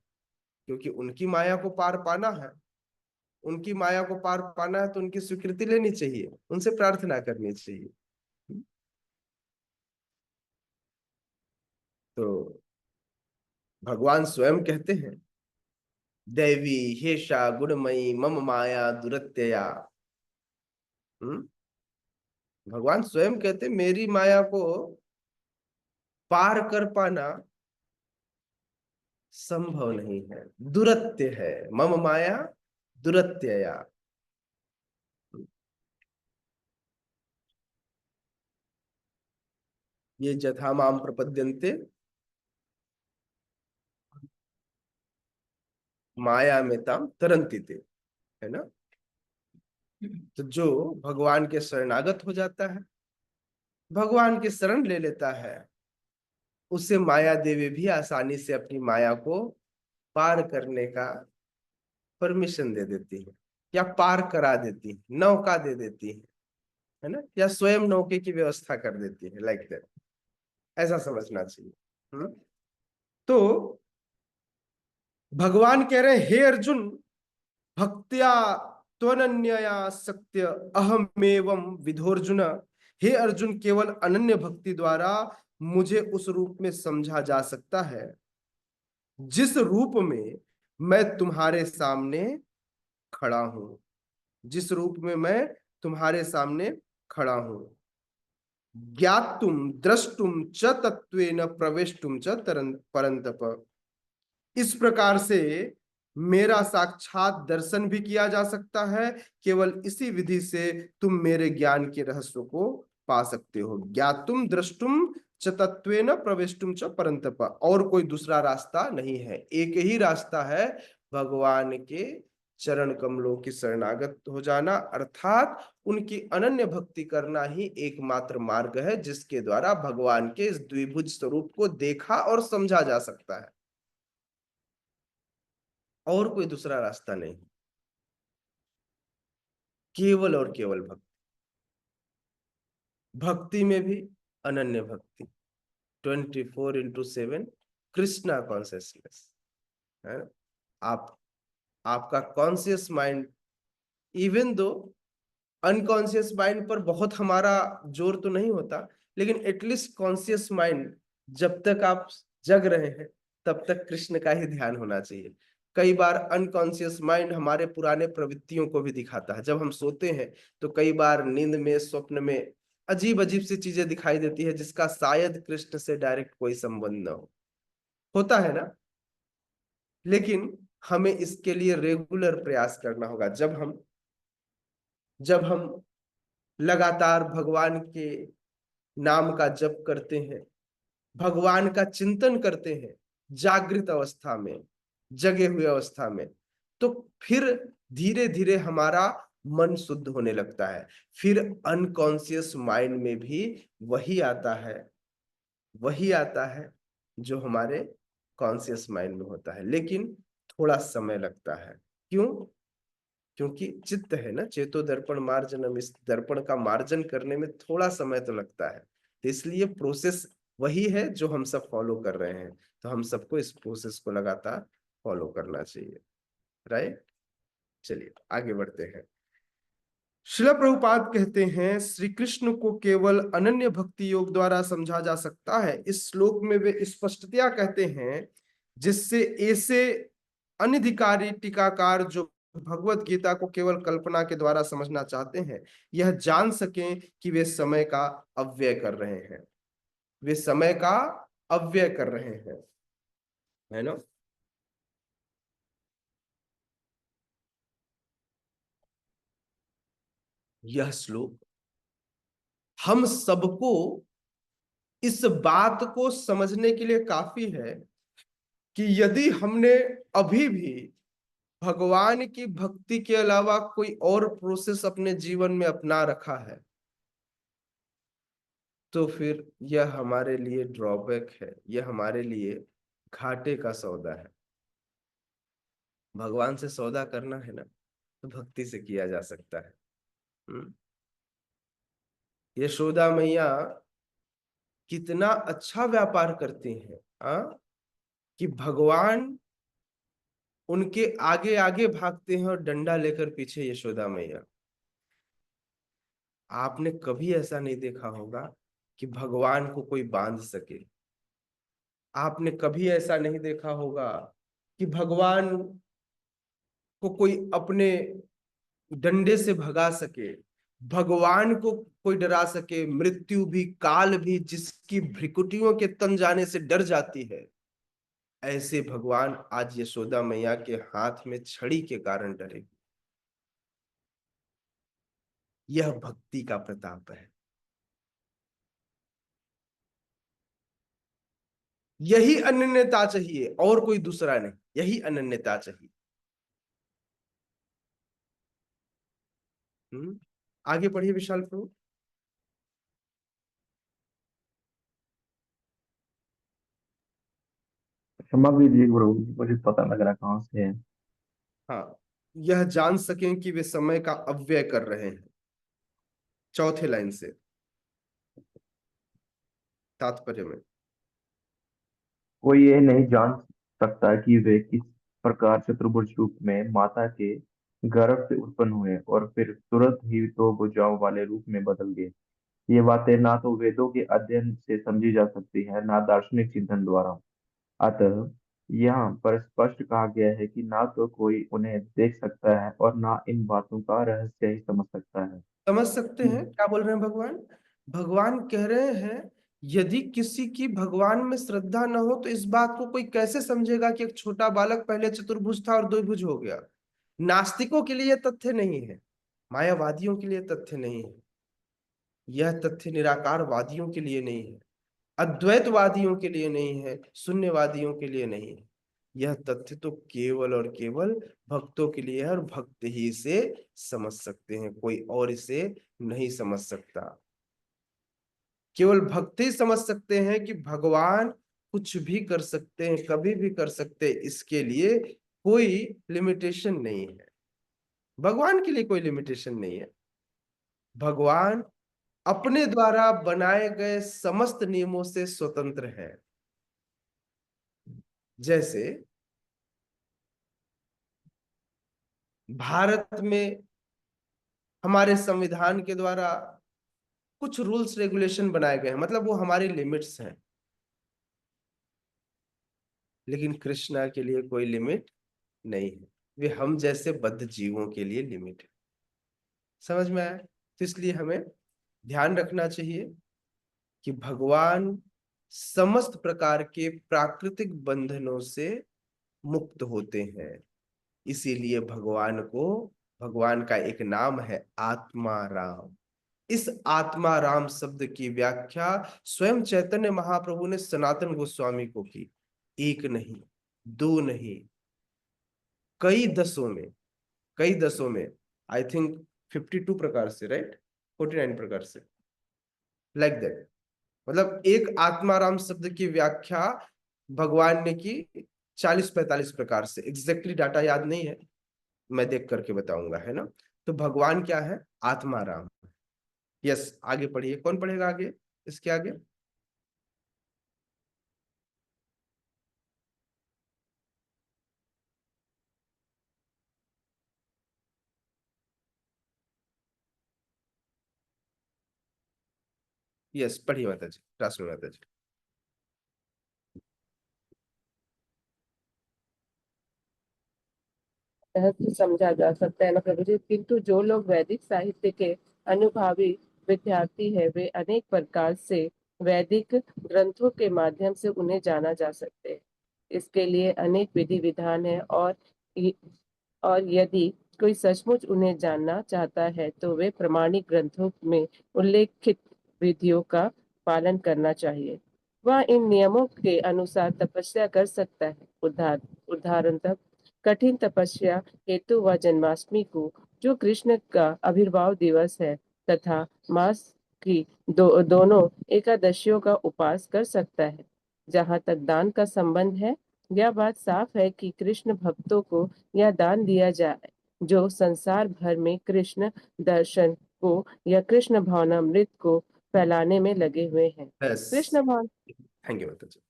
क्योंकि उनकी माया को पार पाना है, उनकी माया को पार पाना है तो उनकी स्वीकृति लेनी चाहिए, उनसे प्रार्थना करनी चाहिए। तो भगवान स्वयं कहते हैं, दैवी हेषा गुणमयी मम माया दुरत्यया। भगवान स्वयं कहते, मेरी माया को पार कर पाना संभव नहीं है, दुरत्य है, मम माया दुरत्यया। ये जथा माम प्रपद्यन्ते माया में ताम तरन्ति ते, है ना। तो जो भगवान के शरणागत हो जाता है, भगवान के शरण ले लेता है, उसे माया देवी भी आसानी से अपनी माया को पार करने का परमिशन दे देती है, या पार करा देती है, नौका दे देती है ना, या स्वयं नौके की व्यवस्था कर देती है, लाइक दैट, ऐसा समझना चाहिए। तो भगवान कह रहे हैं, हे अर्जुन, भक्त्या त्वनन्यया सत्य अहमेवं विधोर्जुन। हे अर्जुन, केवल अनन्य भक्ति द्वारा मुझे उस रूप में समझा जा सकता है जिस रूप में मैं तुम्हारे सामने खड़ा हूं, जिस रूप में मैं तुम्हारे सामने खड़ा हूं। ज्ञातुम द्रष्टुम च तत्वेन प्रवेष्टुम च परंतप। इस प्रकार से मेरा साक्षात दर्शन भी किया जा सकता है, केवल इसी विधि से तुम मेरे ज्ञान के रहस्य को पा सकते हो। ज्ञातुम द्रष्टुम च तत्वेन प्रवेष्टुम च परंतप। और कोई दूसरा रास्ता नहीं है, एक ही रास्ता है, भगवान के चरण कमलों की शरणागत हो जाना, अर्थात उनकी अनन्य भक्ति करना ही एकमात्र मार्ग है जिसके द्वारा भगवान के इस द्विभुज स्वरूप को देखा और समझा जा सकता है। और कोई दूसरा रास्ता नहीं, केवल और केवल भक्ति। भक्ति में भी अनन्य भक्ति, 24/7 कृष्णा कॉन्शियसनेस है। आपका conscious mind, even though unconscious mind पर बहुत हमारा जोर तो नहीं होता, लेकिन एटलीस्ट कॉन्शियस माइंड, जब तक आप जग रहे हैं तब तक कृष्ण का ही ध्यान होना चाहिए। कई बार अनकॉन्शियस माइंड हमारे पुराने प्रवृत्तियों को भी दिखाता है। जब हम सोते हैं तो कई बार नींद में, स्वप्न में अजीब अजीब सी चीजें दिखाई देती है जिसका शायद कृष्ण से डायरेक्ट कोई संबंध न हो, होता है ना। लेकिन हमें इसके लिए रेगुलर प्रयास करना होगा। जब हम लगातार भगवान के नाम का जप करते हैं, भगवान का चिंतन करते हैं जागृत अवस्था में, जगे हुए अवस्था में, तो फिर धीरे धीरे हमारा मन शुद्ध होने लगता है। फिर अनकॉन्शियस माइंड में भी वही आता है जो हमारे कॉन्शियस माइंड में होता है, लेकिन थोड़ा समय लगता है। क्यों? क्योंकि चित्त है ना, चेतो दर्पण मार्जनम, इस दर्पण का मार्जन करने में थोड़ा समय तो लगता है। तो इसलिए प्रोसेस वही है जो हम सब फॉलो कर रहे हैं। तो हम सबको इस प्रोसेस को लगातार फॉलो करना चाहिए, राइट। चलिए आगे बढ़ते हैं। श्रील प्रभुपाद कहते हैं श्री कृष्ण को केवल अनन्य भक्ति योग द्वारा समझा जा सकता है। इस श्लोक में वे स्पष्टतया कहते हैं, जिससे ऐसे अनधिकारी टीकाकार जो भगवत गीता को केवल कल्पना के द्वारा समझना चाहते हैं, यह जान सकें कि वे समय का अव्यय कर रहे हैं। वे समय का अव्यय कर रहे हैं, है ना। यह श्लोक हम सबको इस बात को समझने के लिए काफी है कि यदि हमने अभी भी भगवान की भक्ति के अलावा कोई और प्रोसेस अपने जीवन में अपना रखा है, तो फिर यह हमारे लिए ड्रॉबैक है, यह हमारे लिए घाटे का सौदा है। भगवान से सौदा करना है ना, तो भक्ति से किया जा सकता है। यशोदा मैया कितना अच्छा व्यापार करती हैं, कि भगवान उनके आगे आगे भागते हैं और डंडा लेकर पीछे यशोदा मैया। आपने कभी ऐसा नहीं देखा होगा कि भगवान को कोई बांध सके। आपने कभी ऐसा नहीं देखा होगा कि भगवान को कोई अपने डंडे से भगा सके, भगवान को कोई डरा सके। मृत्यु भी, काल भी जिसकी भ्रिकुटियों के तन जाने से डर जाती है, ऐसे भगवान आज यशोदा मैया के हाथ में छड़ी के कारण डरे। यह भक्ति का प्रताप है। यही अनन्यता चाहिए, और कोई दूसरा नहीं, यही अनन्यता चाहिए। आगे पढ़िए विशाल प्रभु। क्षमा कीजिए गुरु जी, मुझे पता लग रहा कहाँ से है। हाँ, यह जान सकें कि वे समय का अव्यय कर रहे हैं, चौथे लाइन से तात्पर्य में। कोई ये नहीं जान सकता कि वे किस प्रकार चतुर्भुज रूप में माता के गर्भ से उत्पन्न हुए और फिर तुरंत ही दो भुजाओं वाले रूप में बदल गए। ये बातें ना तो वेदों के अध्ययन से समझी जा सकती है, ना दार्शनिक चिंतन द्वारा। अतः यहाँ पर स्पष्ट कहा गया है कि ना तो कोई उन्हें देख सकता है और ना इन बातों का रहस्य ही समझ सकता है। समझ सकते हैं क्या बोल रहे हैं भगवान? भगवान कह रहे हैं, यदि किसी की भगवान में श्रद्धा न हो तो इस बात को कोई कैसे समझेगा कि एक छोटा बालक पहले चतुर्भुज था और द्विभुज हो गया। नास्तिकों के लिए तथ्य नहीं है, मायावादियों के लिए तथ्य नहीं है, यह तथ्य निराकारवादियों के लिए नहीं है, अद्वैतवादियों के लिए नहीं है, शून्यवादियों के लिए नहीं है। यह तथ्य तो केवल और केवल भक्तों के लिए है, और भक्त ही इसे समझ सकते हैं, कोई और इसे नहीं समझ सकता। केवल भक्त ही समझ सकते हैं कि भगवान कुछ भी कर सकते हैं, कभी भी कर सकते हैं, इसके लिए कोई लिमिटेशन नहीं है। भगवान के लिए कोई लिमिटेशन नहीं है। भगवान अपने द्वारा बनाए गए समस्त नियमों से स्वतंत्र है। जैसे भारत में हमारे संविधान के द्वारा कुछ रूल्स रेगुलेशन बनाए गए हैं, मतलब वो हमारी लिमिट्स हैं, लेकिन कृष्णा के लिए कोई लिमिट नहीं है। वे हम जैसे बद्ध जीवों के लिए लिमिट है। समझ में आया? तो इसलिए हमें ध्यान रखना चाहिए कि भगवान समस्त प्रकार के प्राकृतिक बंधनों से मुक्त होते हैं। इसीलिए भगवान का एक नाम है आत्मा राम। इस आत्मा राम शब्द की व्याख्या स्वयं चैतन्य महाप्रभु ने सनातन गोस्वामी को की। एक नहीं, दो नहीं, कई दसों में, आई थिंक 52 प्रकार से, राइट, 49 प्रकार से, लाइक दैट। मतलब एक आत्माराम शब्द की व्याख्या भगवान ने की 40-45 प्रकार से। एग्जैक्टली डाटा याद नहीं है, मैं देख करके बताऊंगा, है ना। तो भगवान क्या है? आत्माराम। यस, आगे पढ़िए। कौन पढ़ेगा आगे, इसके आगे? यस, पढ़िए माता जी, राष्ट्र माता जी। रहस्य समझा जा सकता है ना प्रभु जी, किंतु जो लोग वैदिक साहित्य के अनुभवी विद्यार्थी है वे अनेक प्रकार से वैदिक ग्रंथों के माध्यम से उन्हें जाना जा सकते हैं। इसके लिए अनेक विधि विधान है और यदि कोई सचमुच उन्हें जानना चाहता है तो वे प्रमाणिक ग्रंथों में उल्लेखित विधियों का पालन करना चाहिए। वह इन नियमों के अनुसार तपस्या कर सकता है। उदाहरणतः कठिन तपस्या हेतु वह जन्माष्टमी को, जो कृष्ण का आविर्भाव दिवस है, तथा मास की दोनों एकादशियों का उपवास कर सकता है। जहाँ तक दान का संबंध है, यह बात साफ है कि कृष्ण भक्तों को यह दान दिया जाए जो संसार भर में कृष्ण दर्शन को या कृष्ण भावनामृत को फैलाने में लगे हुए हैं। यस, कृष्ण भाव थैंक यू माता जी।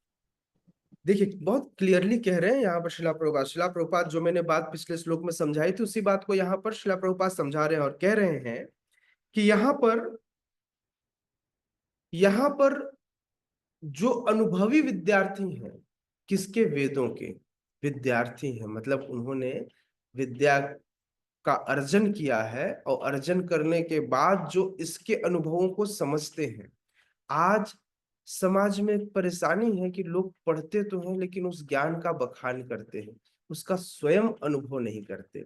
देखिए, बहुत क्लियरली कह रहे हैं यहाँ पर शिला प्रभुपाद जो मैंने बात पिछले श्लोक में समझाई थी, उसी बात को यहाँ पर शिला प्रभुपाद समझा रहे हैं और कह रहे हैं कि यहाँ पर जो अनुभवी विद्यार्थी हैं, किसके? वेदों के विद्यार्थी हैं, मतलब उन्होंने विद्या का अर्जन किया है और अर्जन करने के बाद जो इसके अनुभवों को समझते हैं। आज समाज में एक परेशानी है कि लोग पढ़ते तो हैं लेकिन उस ज्ञान का बखान करते हैं, उसका स्वयं अनुभव नहीं करते।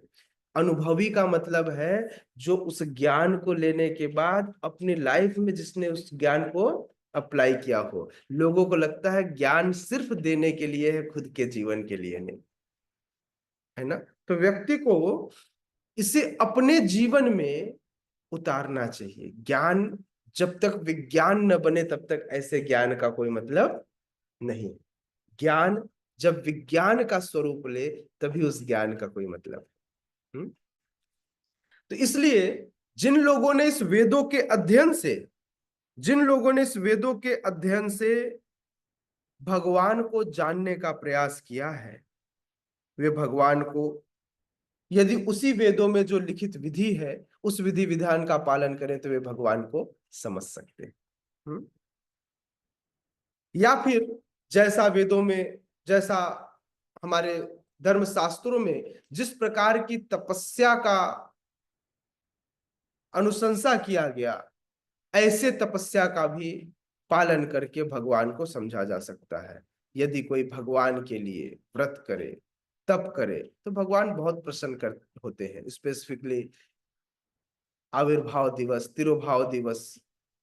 अनुभवी का मतलब है जो उस ज्ञान को लेने के बाद अपनी लाइफ में जिसने उस ज्ञान को अप्लाई किया हो। लोगों को लगता है ज्ञान सिर्फ देने के लिए है, खुद के जीवन के लिए नहीं, है ना। तो व्यक्ति को इसे अपने जीवन में उतारना चाहिए। ज्ञान जब तक विज्ञान न बने तब तक ऐसे ज्ञान का कोई मतलब नहीं। ज्ञान जब विज्ञान का स्वरूप ले तभी उस ज्ञान का कोई मतलब है। तो इसलिए जिन लोगों ने इस वेदों के अध्ययन से भगवान को जानने का प्रयास किया है, वे भगवान को यदि उसी वेदों में जो लिखित विधि है उस विधि विधान का पालन करें तो वे भगवान को समझ सकते हैं। या फिर जैसा वेदों में, जैसा हमारे धर्म शास्त्रों में जिस प्रकार की तपस्या का अनुशंसा किया गया, ऐसे तपस्या का भी पालन करके भगवान को समझा जा सकता है। यदि कोई भगवान के लिए व्रत करे, तप करे, तो भगवान बहुत प्रसन्न होते हैं। स्पेसिफिकली आविर्भाव दिवस, तिरोभाव दिवस,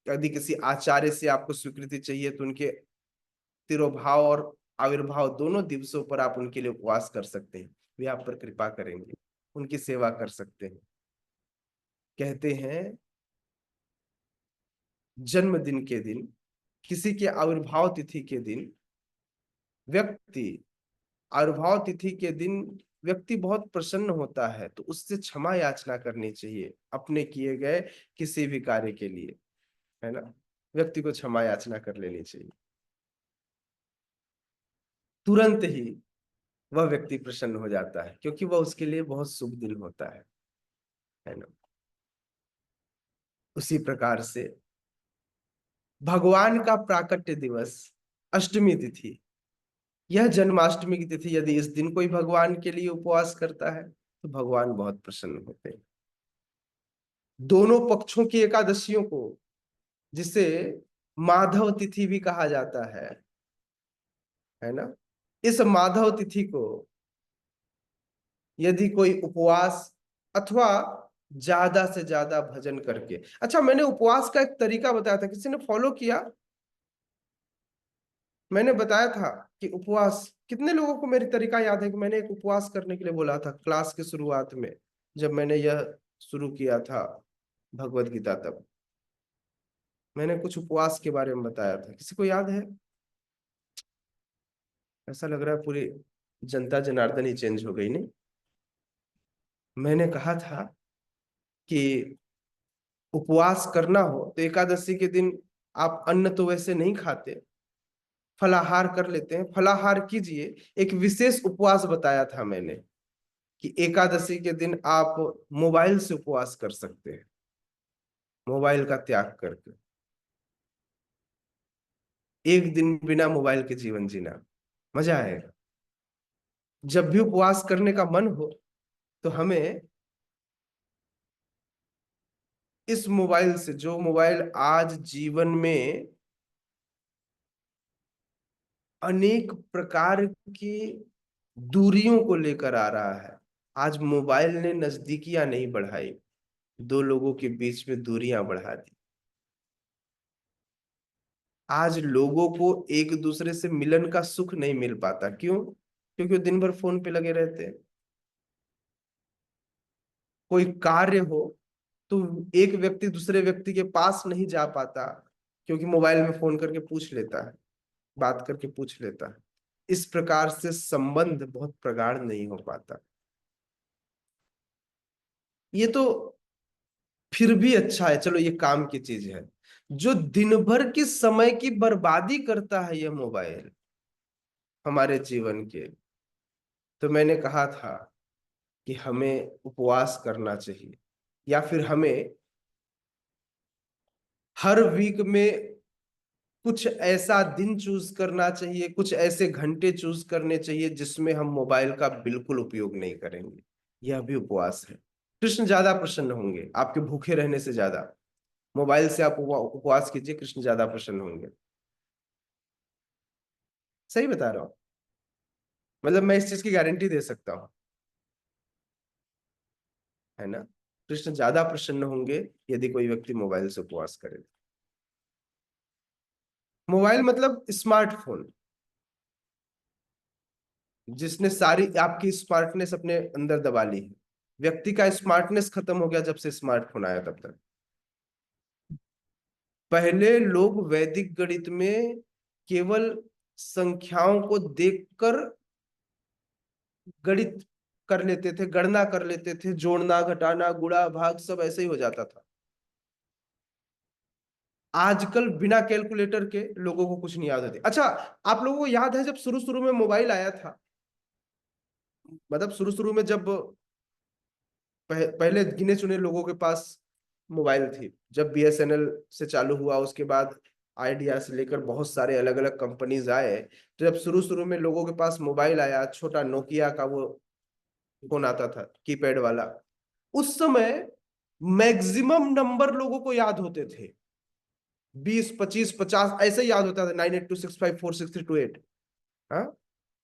यदि किसी आचार्य से आपको स्वीकृति चाहिए तो उनके तिरोभाव और आविर्भाव दोनों दिवसों पर आप उनके लिए उपवास कर सकते हैं, वे आप पर कृपा करेंगे, उनकी सेवा कर सकते हैं। कहते हैं जन्मदिन के दिन, किसी के आविर्भाव तिथि के दिन व्यक्ति बहुत प्रसन्न होता है, तो उससे क्षमा याचना करनी चाहिए अपने किए गए किसी भी कार्य के लिए, है ना। व्यक्ति को क्षमा याचना कर लेनी चाहिए, तुरंत ही वह व्यक्ति प्रसन्न हो जाता है, क्योंकि वह उसके लिए बहुत शुभ दिन होता है ना। उसी प्रकार से भगवान का प्राकट्य दिवस अष्टमी तिथि, यह जन्माष्टमी की तिथि, यदि इस दिन कोई भगवान के लिए उपवास करता है तो भगवान बहुत प्रसन्न होते हैं। दोनों पक्षों की एकादशियों को, जिसे माधव तिथि भी कहा जाता है ना, इस माधव तिथि को यदि कोई उपवास अथवा ज्यादा से ज्यादा भजन करके, अच्छा मैंने उपवास का एक तरीका बताया था, किसी ने फॉलो किया? मैंने बताया था कि उपवास, कितने लोगों को मेरी तरीका याद है कि मैंने एक उपवास करने के लिए बोला था क्लास के शुरुआत में, जब मैंने यह शुरू किया था भगवत गीता, तब मैंने कुछ उपवास के बारे में बताया था। किसी को याद है? ऐसा लग रहा है पूरी जनता जनार्दन ही चेंज हो गई नहीं। मैंने कहा था कि उपवास करना हो तो एकादशी के दिन आप अन्न तो वैसे नहीं खाते, फलाहार कर लेते हैं, फलाहार कीजिए। एक विशेष उपवास बताया था मैंने कि एकादशी के दिन आप मोबाइल से उपवास कर सकते हैं, मोबाइल का त्याग करके। एक दिन बिना मोबाइल के जीवन जीना, मजा आएगा। जब भी उपवास करने का मन हो तो हमें इस मोबाइल से, जो मोबाइल आज जीवन में अनेक प्रकार की दूरियों को लेकर आ रहा है, आज मोबाइल ने नजदीकियां नहीं बढ़ाई, दो लोगों के बीच में दूरियां बढ़ा दी। आज लोगों को एक दूसरे से मिलन का सुख नहीं मिल पाता। क्यों? क्योंकि वो दिन भर फोन पे लगे रहते हैं। कोई कार्य हो तो एक व्यक्ति दूसरे व्यक्ति के पास नहीं जा पाता, क्योंकि मोबाइल में फोन करके पूछ लेता है, बात करके पूछ लेता है। इस प्रकार से संबंध बहुत प्रगाढ़ नहीं हो पाता। ये तो फिर भी अच्छा है, चलो ये काम की चीज है। जो दिन भर की समय की बर्बादी करता है ये मोबाइल हमारे जीवन के, तो मैंने कहा था कि हमें उपवास करना चाहिए, या फिर हमें हर वीक में कुछ ऐसा दिन चूज करना चाहिए, कुछ ऐसे घंटे चूज करने चाहिए जिसमें हम मोबाइल का बिल्कुल उपयोग नहीं करेंगे। यह भी उपवास है। कृष्ण ज्यादा प्रसन्न होंगे आपके भूखे रहने से ज्यादा। मोबाइल से आप उपवास कीजिए, कृष्ण ज्यादा प्रसन्न होंगे। सही बता रहा हूं, मतलब मैं इस चीज की गारंटी दे सकता हूं, है ना। कृष्ण ज्यादा प्रसन्न होंगे यदि कोई व्यक्ति मोबाइल से उपवास करे। मोबाइल मतलब स्मार्टफोन, जिसने सारी आपकी स्मार्टनेस अपने अंदर दबा ली है। व्यक्ति का स्मार्टनेस खत्म हो गया जब से स्मार्टफोन आया तब तक। पहले लोग वैदिक गणित में केवल संख्याओं को देखकर गणित कर लेते थे, गणना कर लेते थे, जोड़ना घटाना गुणा भाग सब ऐसे ही हो जाता था। आजकल बिना कैलकुलेटर के लोगों को कुछ नहीं याद होती। अच्छा, आप लोगों को याद है जब शुरू शुरू में मोबाइल आया था, मतलब शुरू शुरू में जब पहले गिने चुने लोगों के पास मोबाइल थी, जब बीएसएनएल से चालू हुआ, उसके बाद आइडिया से लेकर बहुत सारे अलग अलग कंपनीज आए, तो जब शुरू शुरू में लोगों के पास मोबाइल आया, छोटा नोकिया का वो फोन आता था कीपैड वाला, उस समय मैक्सिमम नंबर लोगों को याद होते थे, 20 25 50 ऐसे याद होता था। 9826546328, हाँ,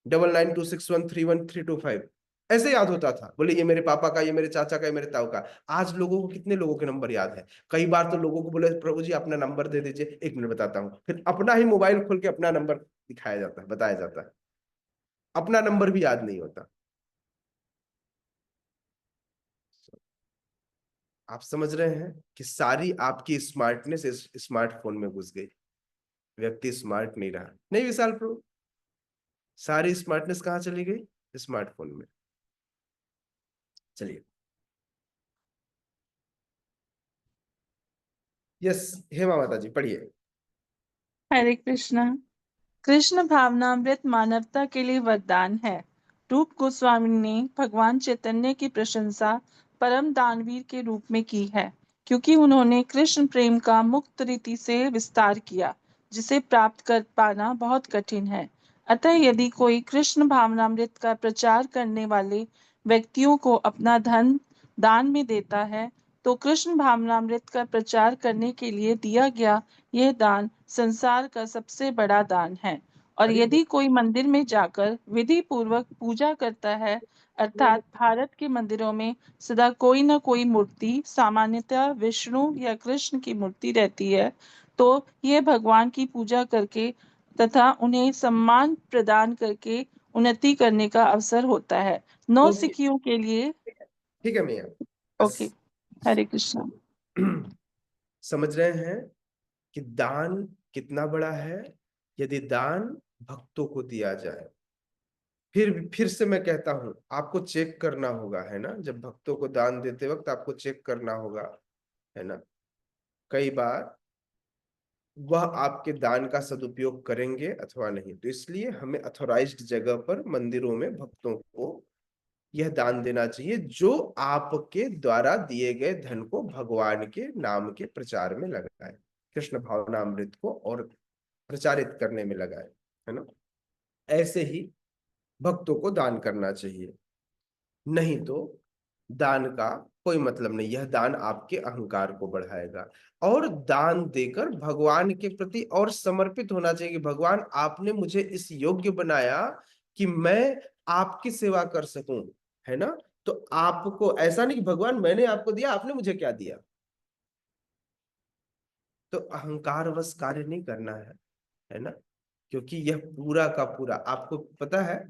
9926131325 ऐसे याद होता था। बोले ये मेरे पापा का, ये मेरे चाचा का, ये मेरे ताऊ का। आज लोगों को कितने लोगों के नंबर याद है? कई बार तो लोगों को बोले प्रभु जी अपना नंबर दे दीजिए, 1 मिनट बताता हूँ, फिर अपना ही मोबाइल खोल के अपना नंबर दिखाया जाता है, बताया जाता है, अपना नंबर भी याद नहीं होता। आप समझ रहे हैं कि सारी आपकी स्मार्टनेस इस स्मार्टफोन में घुस गई। व्यक्ति स्मार्ट नहीं रहा। नहीं विशाल प्रभु, सारी स्मार्टनेस कहाँ चली गई? स्मार्टफोन में। चलिए, यस, हेमा माता जी पढ़िए। हरे कृष्णा। कृष्ण भावनामृत मानवता के लिए वरदान है। रूप गोस्वामी ने भगवान चैतन्य की प्रशंसा परम दानवीर के रूप में की है, क्योंकि उन्होंने कृष्ण प्रेम का मुक्त रीति से विस्तार किया, जिसे प्राप्त कर पाना बहुत कठिन है। अतः यदि कोई कृष्ण भावनामृत का प्रचार करने वाले व्यक्तियों को अपना धन दान में देता है, तो कृष्ण भावनामृत का प्रचार करने के लिए दिया गया यह दान संसार का सबसे बड़ा दान है। और अरे यदि कोई मंदिर में जाकर विधि पूर्वक पूजा करता है, अर्थात भारत के मंदिरों में सदा कोई न कोई मूर्ति, सामान्यतः विष्णु या कृष्ण की मूर्ति रहती है, तो यह भगवान की पूजा करके तथा उन्हें सम्मान प्रदान करके उन्नति करने का अवसर होता है। नौ ओके, सिखियों के लिए। ठीक है मियाँ, ओके, बस। हरे कृष्णा। समझ रहे हैं कि दान कितना बड़ा है यदि दान भक्तों को दिया जाए। फिर से मैं कहता हूं, आपको चेक करना होगा, है ना, जब भक्तों को दान देते वक्त आपको चेक करना होगा, है ना। कई बार वह आपके दान का सदुपयोग करेंगे अथवा नहीं, तो इसलिए हमें अथॉराइज्ड जगह पर मंदिरों में भक्तों को यह दान देना चाहिए, जो आपके द्वारा दिए गए धन को भगवान के नाम के प्रचार में लगाए, कृष्ण भावनामृत को और प्रचारित करने में लगाए, है ना। ऐसे ही भक्तों को दान करना चाहिए, नहीं तो दान का कोई मतलब नहीं। यह दान आपके अहंकार को बढ़ाएगा। और दान देकर भगवान के प्रति और समर्पित होना चाहिए कि भगवान आपने मुझे इस योग्य बनाया कि मैं आपकी सेवा कर सकूं, है ना। तो आपको ऐसा नहीं कि भगवान मैंने आपको दिया, आपने मुझे क्या दिया। तो अहंकारवश कार्य नहीं करना है ना। क्योंकि यह पूरा का पूरा, आपको पता है,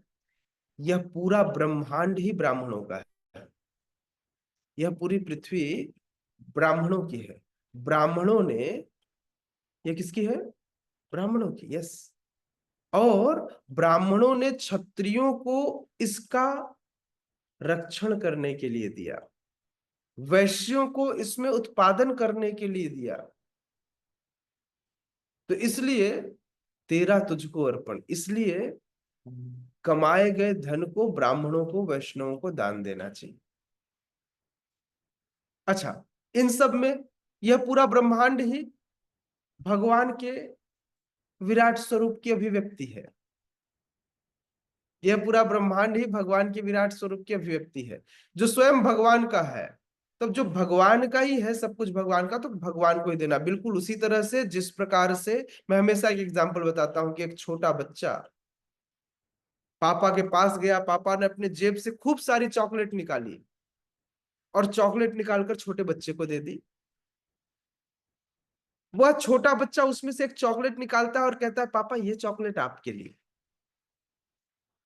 यह पूरा ब्रह्मांड ही ब्राह्मणों का है। यह पूरी पृथ्वी ब्राह्मणों की है। ब्राह्मणों ने, यह किसकी है? ब्राह्मणों की, यस। और ब्राह्मणों ने क्षत्रियों को इसका रक्षण करने के लिए दिया, वैश्यों को इसमें उत्पादन करने के लिए दिया। तो इसलिए तेरा तुझको अर्पण, इसलिए कमाए गए धन को ब्राह्मणों को, वैष्णवों को दान देना चाहिए। अच्छा, इन सब में यह पूरा ब्रह्मांड ही भगवान के विराट स्वरूप की अभिव्यक्ति है। यह पूरा ब्रह्मांड ही भगवान के विराट स्वरूप की अभिव्यक्ति है, जो स्वयं भगवान का है। तब जो भगवान का ही है, सब कुछ भगवान का, तो भगवान को ही देना। बिल्कुल उसी तरह से जिस प्रकार से मैं हमेशा एक एग्जांपल बताता हूं कि एक छोटा बच्चा पापा के पास गया, पापा ने अपने जेब से खूब सारी चॉकलेट निकाली और चॉकलेट निकालकर छोटे बच्चे को दे दी। वह छोटा बच्चा उसमें से एक चॉकलेट निकालता है और कहता है पापा ये चॉकलेट आपके लिए।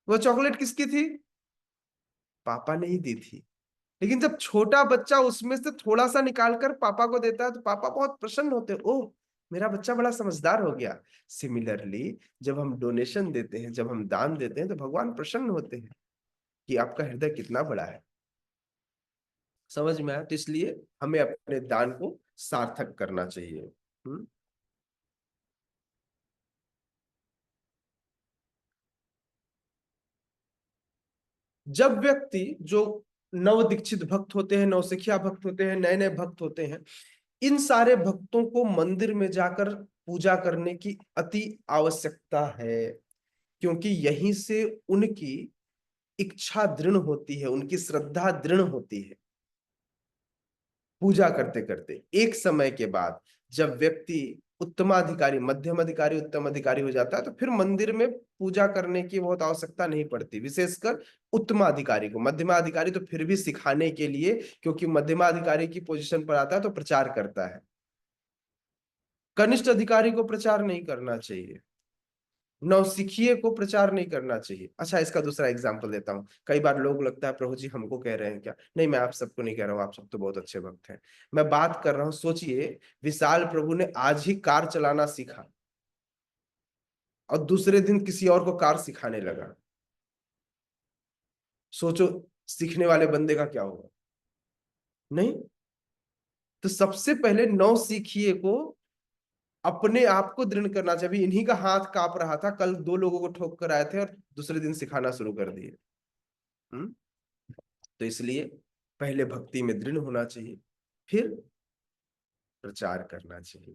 वो चॉकलेट किसकी थी? पापा ने ही दी थी। लेकिन जब छोटा बच्चा उसमें से थोड़ा सा निकालकर पापा को देता है तो पापा बहुत प्रसन्न होते हैं, ओह मेरा बच्चा बड़ा समझदार हो गया। सिमिलरली जब हम डोनेशन देते हैं, जब हम दान देते हैं, तो भगवान प्रसन्न होते हैं कि आपका हृदय कितना बड़ा है। समझ में आया? तो इसलिए हमें अपने दान को सार्थक करना चाहिए। जब व्यक्ति जो नव दीक्षित भक्त होते हैं, नवसिखिया भक्त होते हैं, नए नए भक्त होते हैं, इन सारे भक्तों को मंदिर में जाकर पूजा करने की अति आवश्यकता है। क्योंकि यहीं से उनकी इच्छा दृढ़ होती है, उनकी श्रद्धा दृढ़ होती है। पूजा करते करते एक समय के बाद जब व्यक्ति उत्तमाधिकारी, मध्यम अधिकारी, उत्तम अधिकारी हो जाता है, तो फिर मंदिर में पूजा करने की बहुत आवश्यकता नहीं पड़ती। विशेषकर उत्तमाधिकारी को, मध्यमाधिकारी तो फिर भी सिखाने के लिए, क्योंकि मध्यमाधिकारी की पोजीशन पर आता है तो प्रचार करता है। कनिष्ठ अधिकारी को प्रचार नहीं करना चाहिए, नौसिखिए को प्रचार नहीं करना चाहिए। अच्छा, इसका दूसरा एग्जांपल देता हूँ। कई बार लोग लगता है प्रभु जी हमको कह रहे हैं क्या? नहीं, मैं आप सबको नहीं कह रहा हूँ, आप सब तो बहुत अच्छे भक्त हैं। मैं बात कर रहा हूँ, सोचिए विशाल प्रभु ने आज ही कार चलाना सीखा और दूसरे दिन किसी और को कार सिखाने लगा। सोचो सीखने वाले बंदे का क्या होगा? नहीं। तो सबसे पहले नौसिखिए को अपने आप को दृढ़ करना चाहिए। इन्हीं का हाथ कांप रहा था, कल 2 लोगों को ठोक कर आए थे और दूसरे दिन सिखाना शुरू कर दिए। तो इसलिए पहले भक्ति में दृढ़ होना चाहिए, फिर प्रचार करना चाहिए।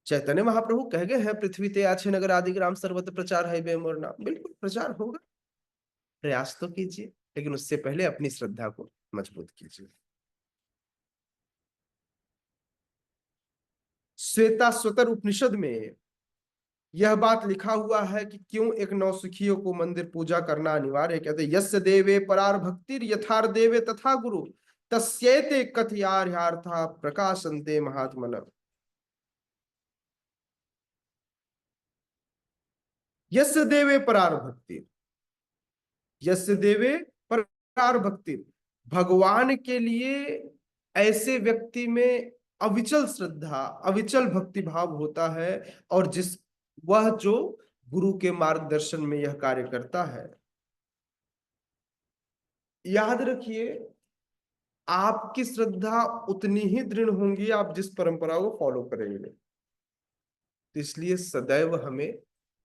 चैतन्य महाप्रभु कह गए हैं, पृथ्वी ते आछे नगर आदि ग्राम सर्वत्र प्रचार है बे मोर नाम। बिल्कुल प्रचार होगा, प्रयास तो कीजिए, लेकिन उससे पहले अपनी श्रद्धा को मजबूत कीजिए। श्वेता स्वतर उपनिषद में यह बात लिखा हुआ है कि क्यों एक नौसिखियों को मंदिर पूजा करना अनिवार्य है। कहते यस्य देवे परार भक्तिर यथार देवे तथा गुरु तस्येते कथयार्था प्रकाशन्ते महात्मन। यस्य देवे परार भक्ति, यस्य देवे परार भक्ति, भगवान के लिए ऐसे व्यक्ति में अविचल श्रद्धा, अविचल भक्ति भाव होता है। और वह जो गुरु के मार्गदर्शन में यह कार्य करता है। याद रखिए, आपकी श्रद्धा उतनी ही दृढ़ होंगी आप जिस परंपरा को फॉलो करेंगे। तो इसलिए सदैव हमें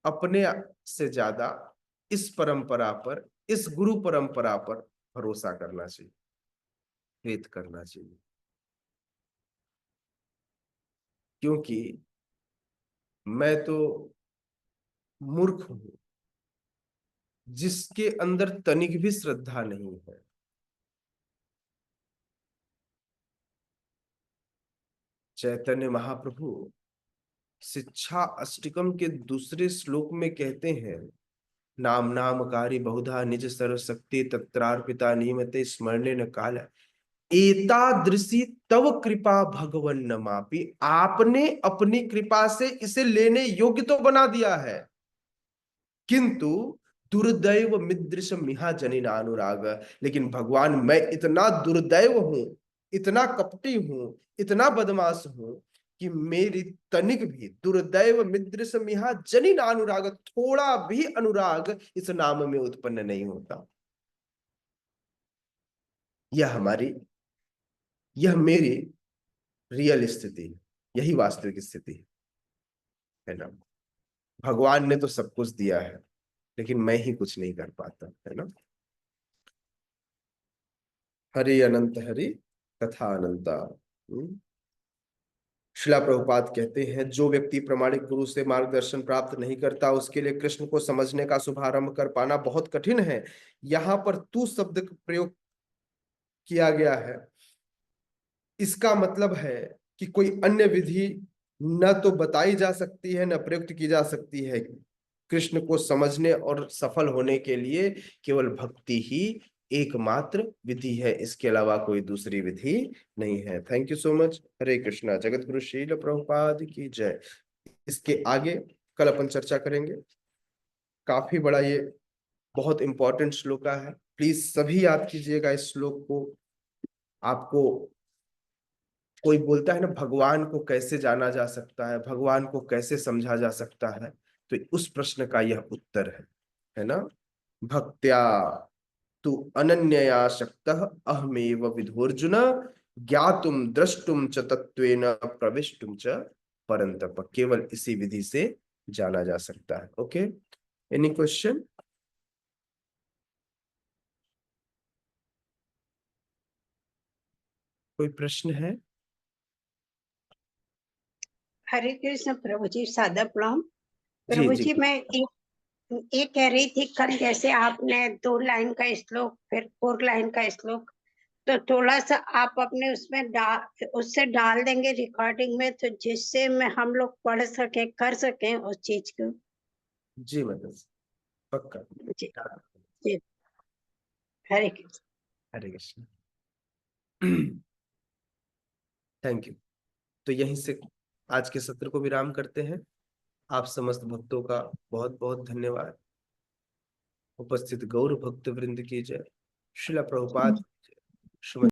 अपने से ज्यादा इस परंपरा पर, इस गुरु परंपरा पर भरोसा करना चाहिए, फेथ करना चाहिए। क्योंकि मैं तो मूर्ख हूं जिसके अंदर तनिक भी श्रद्धा नहीं है। चैतन्य महाप्रभु शिक्षा अष्टकम के दूसरे श्लोक में कहते हैं, नाम नामकारी बहुधा निज सर्वशक्ति तत्रार्पिता नियमते स्मरणे न काल एतादृशी तव कृपा भगवन न मापी। आपने अपनी कृपा से इसे लेने योग्य तो बना दिया है, किंतु दुर्दैव मिदृश मिहा जनिना अनुराग। लेकिन भगवान मैं इतना दुर्दैव हूं, इतना कपटी हूं, इतना बदमाश हूं कि मेरी तनिक भी दुर्दैव मिदृश मिहा जनिना अनुराग, थोड़ा भी अनुराग इस नाम में उत्पन्न नहीं होता। यह मेरी रियल स्थिति, यही वास्तविक स्थिति है ना। भगवान ने तो सब कुछ दिया है, लेकिन मैं ही कुछ नहीं कर पाता, है ना। हरि अनंत हरि कथा अनंता। श्रीला प्रभुपाद कहते हैं, जो व्यक्ति प्रामाणिक गुरु से मार्गदर्शन प्राप्त नहीं करता उसके लिए कृष्ण को समझने का शुभारंभ कर पाना बहुत कठिन है। यहाँ पर तू शब्द का प्रयोग किया गया है, इसका मतलब है कि कोई अन्य विधि न तो बताई जा सकती है न प्रयुक्त की जा सकती है। कृष्ण को समझने और सफल होने के लिए केवल भक्ति ही एकमात्र विधि है, इसके अलावा कोई दूसरी विधि नहीं है। Thank you so much. Hare Krishna. जगत गुरु श्रील प्रभुपाद की जय। इसके आगे कल अपन चर्चा करेंगे। काफी बड़ा ये बहुत इंपॉर्टेंट श्लोक है, प्लीज सभी याद कीजिएगा इस श्लोक को। आपको कोई बोलता है ना, भगवान को कैसे जाना जा सकता है, भगवान को कैसे समझा जा सकता है, तो उस प्रश्न का यह उत्तर है ना। भक्त्या तु अनन्यया शक्तः अहमेव विधोर्जुन ज्ञातुम द्रष्टुम च तत्वेन प्रविष्टुम च परंतप। केवल इसी विधि से जाना जा सकता है। Okay, any question? कोई प्रश्न है? हरे कृष्ण प्रभु जी, सादा प्रणाम। जी प्रभु जी। जी, मैं ये कह रही थी, कल जैसे आपने 2 लाइन का श्लोक फिर 4 लाइन का श्लोक, तो थोड़ा सा आप अपने उसमें उससे डाल देंगे रिकॉर्डिंग में, तो जिससे मैं हम लोग पढ़ सके, कर सकें उस चीज को। जी मतलब पक्का। जी जी। हरे कृष्ण। हरे कृष्ण। Thank you. तो यहीं से आज के सत्र को विराम करते हैं। आप समस्त भक्तों का बहुत बहुत धन्यवाद। उपस्थित गौर भक्त वृंद की जय। श्रीला प्रभुपाद। श्रीमद